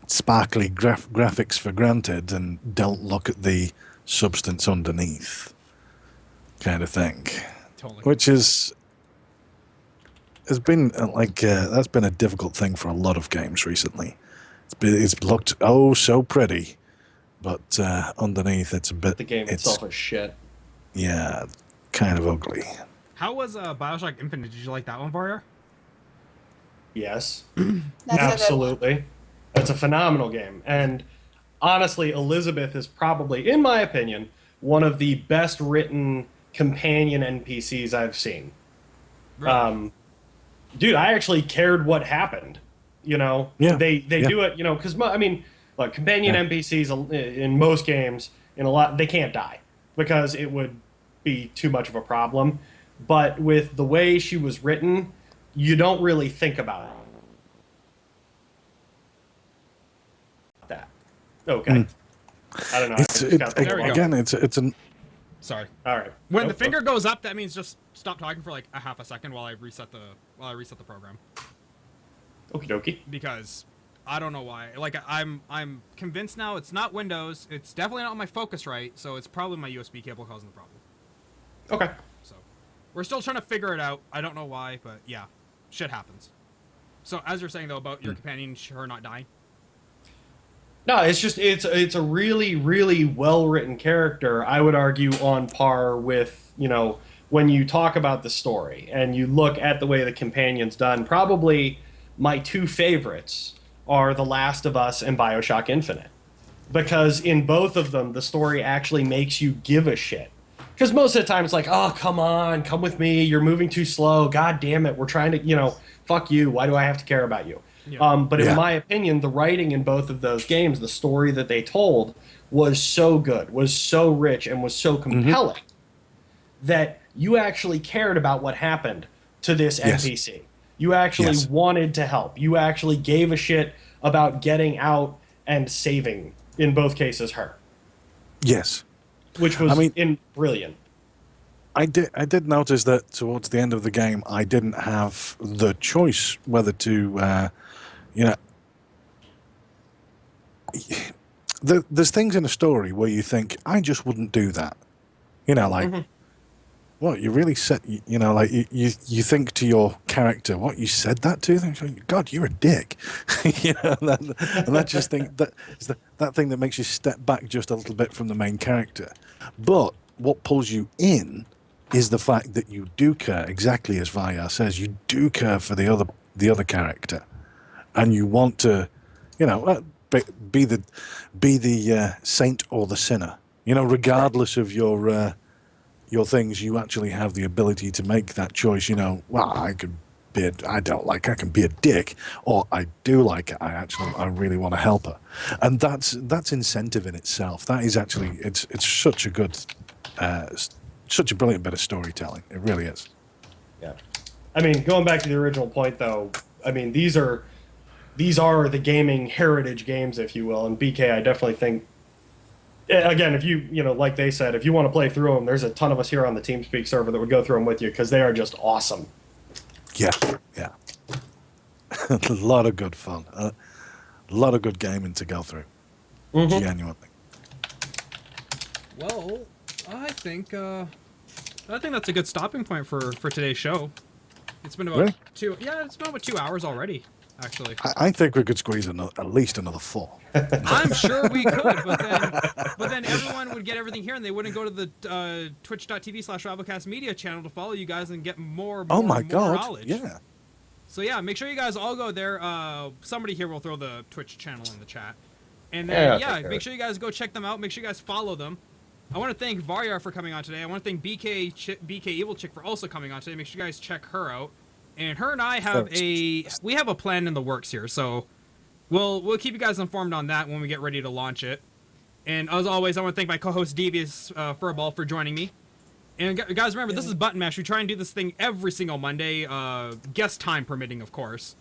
sparkly graphics for granted and don't look at the substance underneath, kind of thing. Totally. Which has been that's been a difficult thing for a lot of games recently. It's looked so pretty, but underneath it's a bit. The game itself is shit. Yeah, kind of ugly. How was Bioshock Infinite? Did you like that one, Varyar? Yes. That's Absolutely. It's a phenomenal game. And honestly, Elizabeth is probably, in my opinion, one of the best written companion NPCs I've seen. Really? Dude, I actually cared what happened. You know, Yeah. They do it, you know, because, I mean, look, companion NPCs in most games, they can't die, because it would be too much of a problem. But with the way she was written, you don't really think about that. Okay. I don't know. It's an. Sorry. All right. When the finger goes up, that means just stop talking for like a half a second while I reset the program. Okie dokie. Because I don't know why. Like I'm convinced now it's not Windows. It's definitely not my Focusrite. So it's probably my USB cable causing the problem. Okay. So we're still trying to figure it out. I don't know why, but yeah, shit happens. So as you're saying though about your companion, her not dying. No, it's just it's a really, really well written character. I would argue on par with, you know, when you talk about the story and you look at the way the companion's done. Probably my two favorites are The Last of Us and Bioshock Infinite, because in both of them the story actually makes you give a shit. Because most of the time it's like, oh, come on, come with me. You're moving too slow. God damn it. We're trying to, you know, fuck you. Why do I have to care about you? Yeah. But in my opinion, the writing in both of those games, the story that they told, was so good, was so rich, and was so compelling that you actually cared about what happened to this NPC. You actually wanted to help. You actually gave a shit about getting out and saving, in both cases, her. Yes. Which was brilliant. I did notice that towards the end of the game, I didn't have the choice whether to, you know, there's things in a story where you think, I just wouldn't do that. You know, like, what, you really said, you know, like, you think to your character, what, you said that to them? God, you're a dick. You know, and that just think, that is that thing that makes you step back just a little bit from the main character. But what pulls you in is the fact that you do care, exactly as Varyar says, you do care for the other character, and you want to, You know, be the saint or the sinner. You know, regardless of your things, you actually have the ability to make that choice. You know, well, I can be a dick, or I do like it. I really want to help her, and that's incentive in itself. That is actually it's such a good, such a brilliant bit of storytelling. It really is. Yeah, I mean, going back to the original point, though, I mean, these are the gaming heritage games, if you will, and BK, I definitely think. Again, if you like they said, if you want to play through them, there's a ton of us here on the TeamSpeak server that would go through them with you because they are just awesome. Yeah. A lot of good fun. A lot of good gaming to go through. Genuinely. Well, I think that's a good stopping point for today's show. It's been about it's been about 2 hours already. Actually, I think we could squeeze at least another 4. I'm sure we could, but then everyone would get everything here, and they wouldn't go to the twitch.tv/RivalCastMedia channel to follow you guys and get more knowledge. Yeah. So yeah, make sure you guys all go there. Somebody here will throw the Twitch channel in the chat, and then make sure you guys go check them out. Make sure you guys follow them. I want to thank Varyar for coming on today. I want to thank BKEvilyChyk for also coming on today. Make sure you guys check her out. And her and I have a plan in the works here, so we'll keep you guys informed on that when we get ready to launch it. And as always, I want to thank my co-host Devious Furball for joining me. And guys, remember, this is Button Mash. We try and do this thing every single Monday, guest time permitting, of course.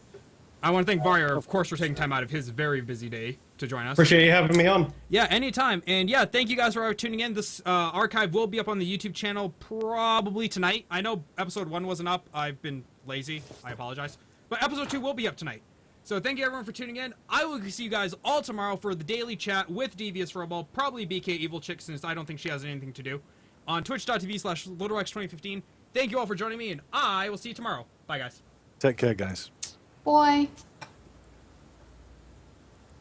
I want to thank Varyar, of course, for taking time out of his very busy day to join us. Appreciate you having me on. Yeah, anytime. And yeah, thank you guys for tuning in. This archive will be up on the YouTube channel probably tonight. I know episode 1 wasn't up. I've been lazy. I apologize. But episode 2 will be up tonight. So thank you everyone for tuning in. I will see you guys all tomorrow for the daily chat with Devious Furball, probably BKEvilyChyk, since I don't think she has anything to do, on twitch.tv/LittleX2015. Thank you all for joining me, and I will see you tomorrow. Bye, guys. Take care, guys. Boy.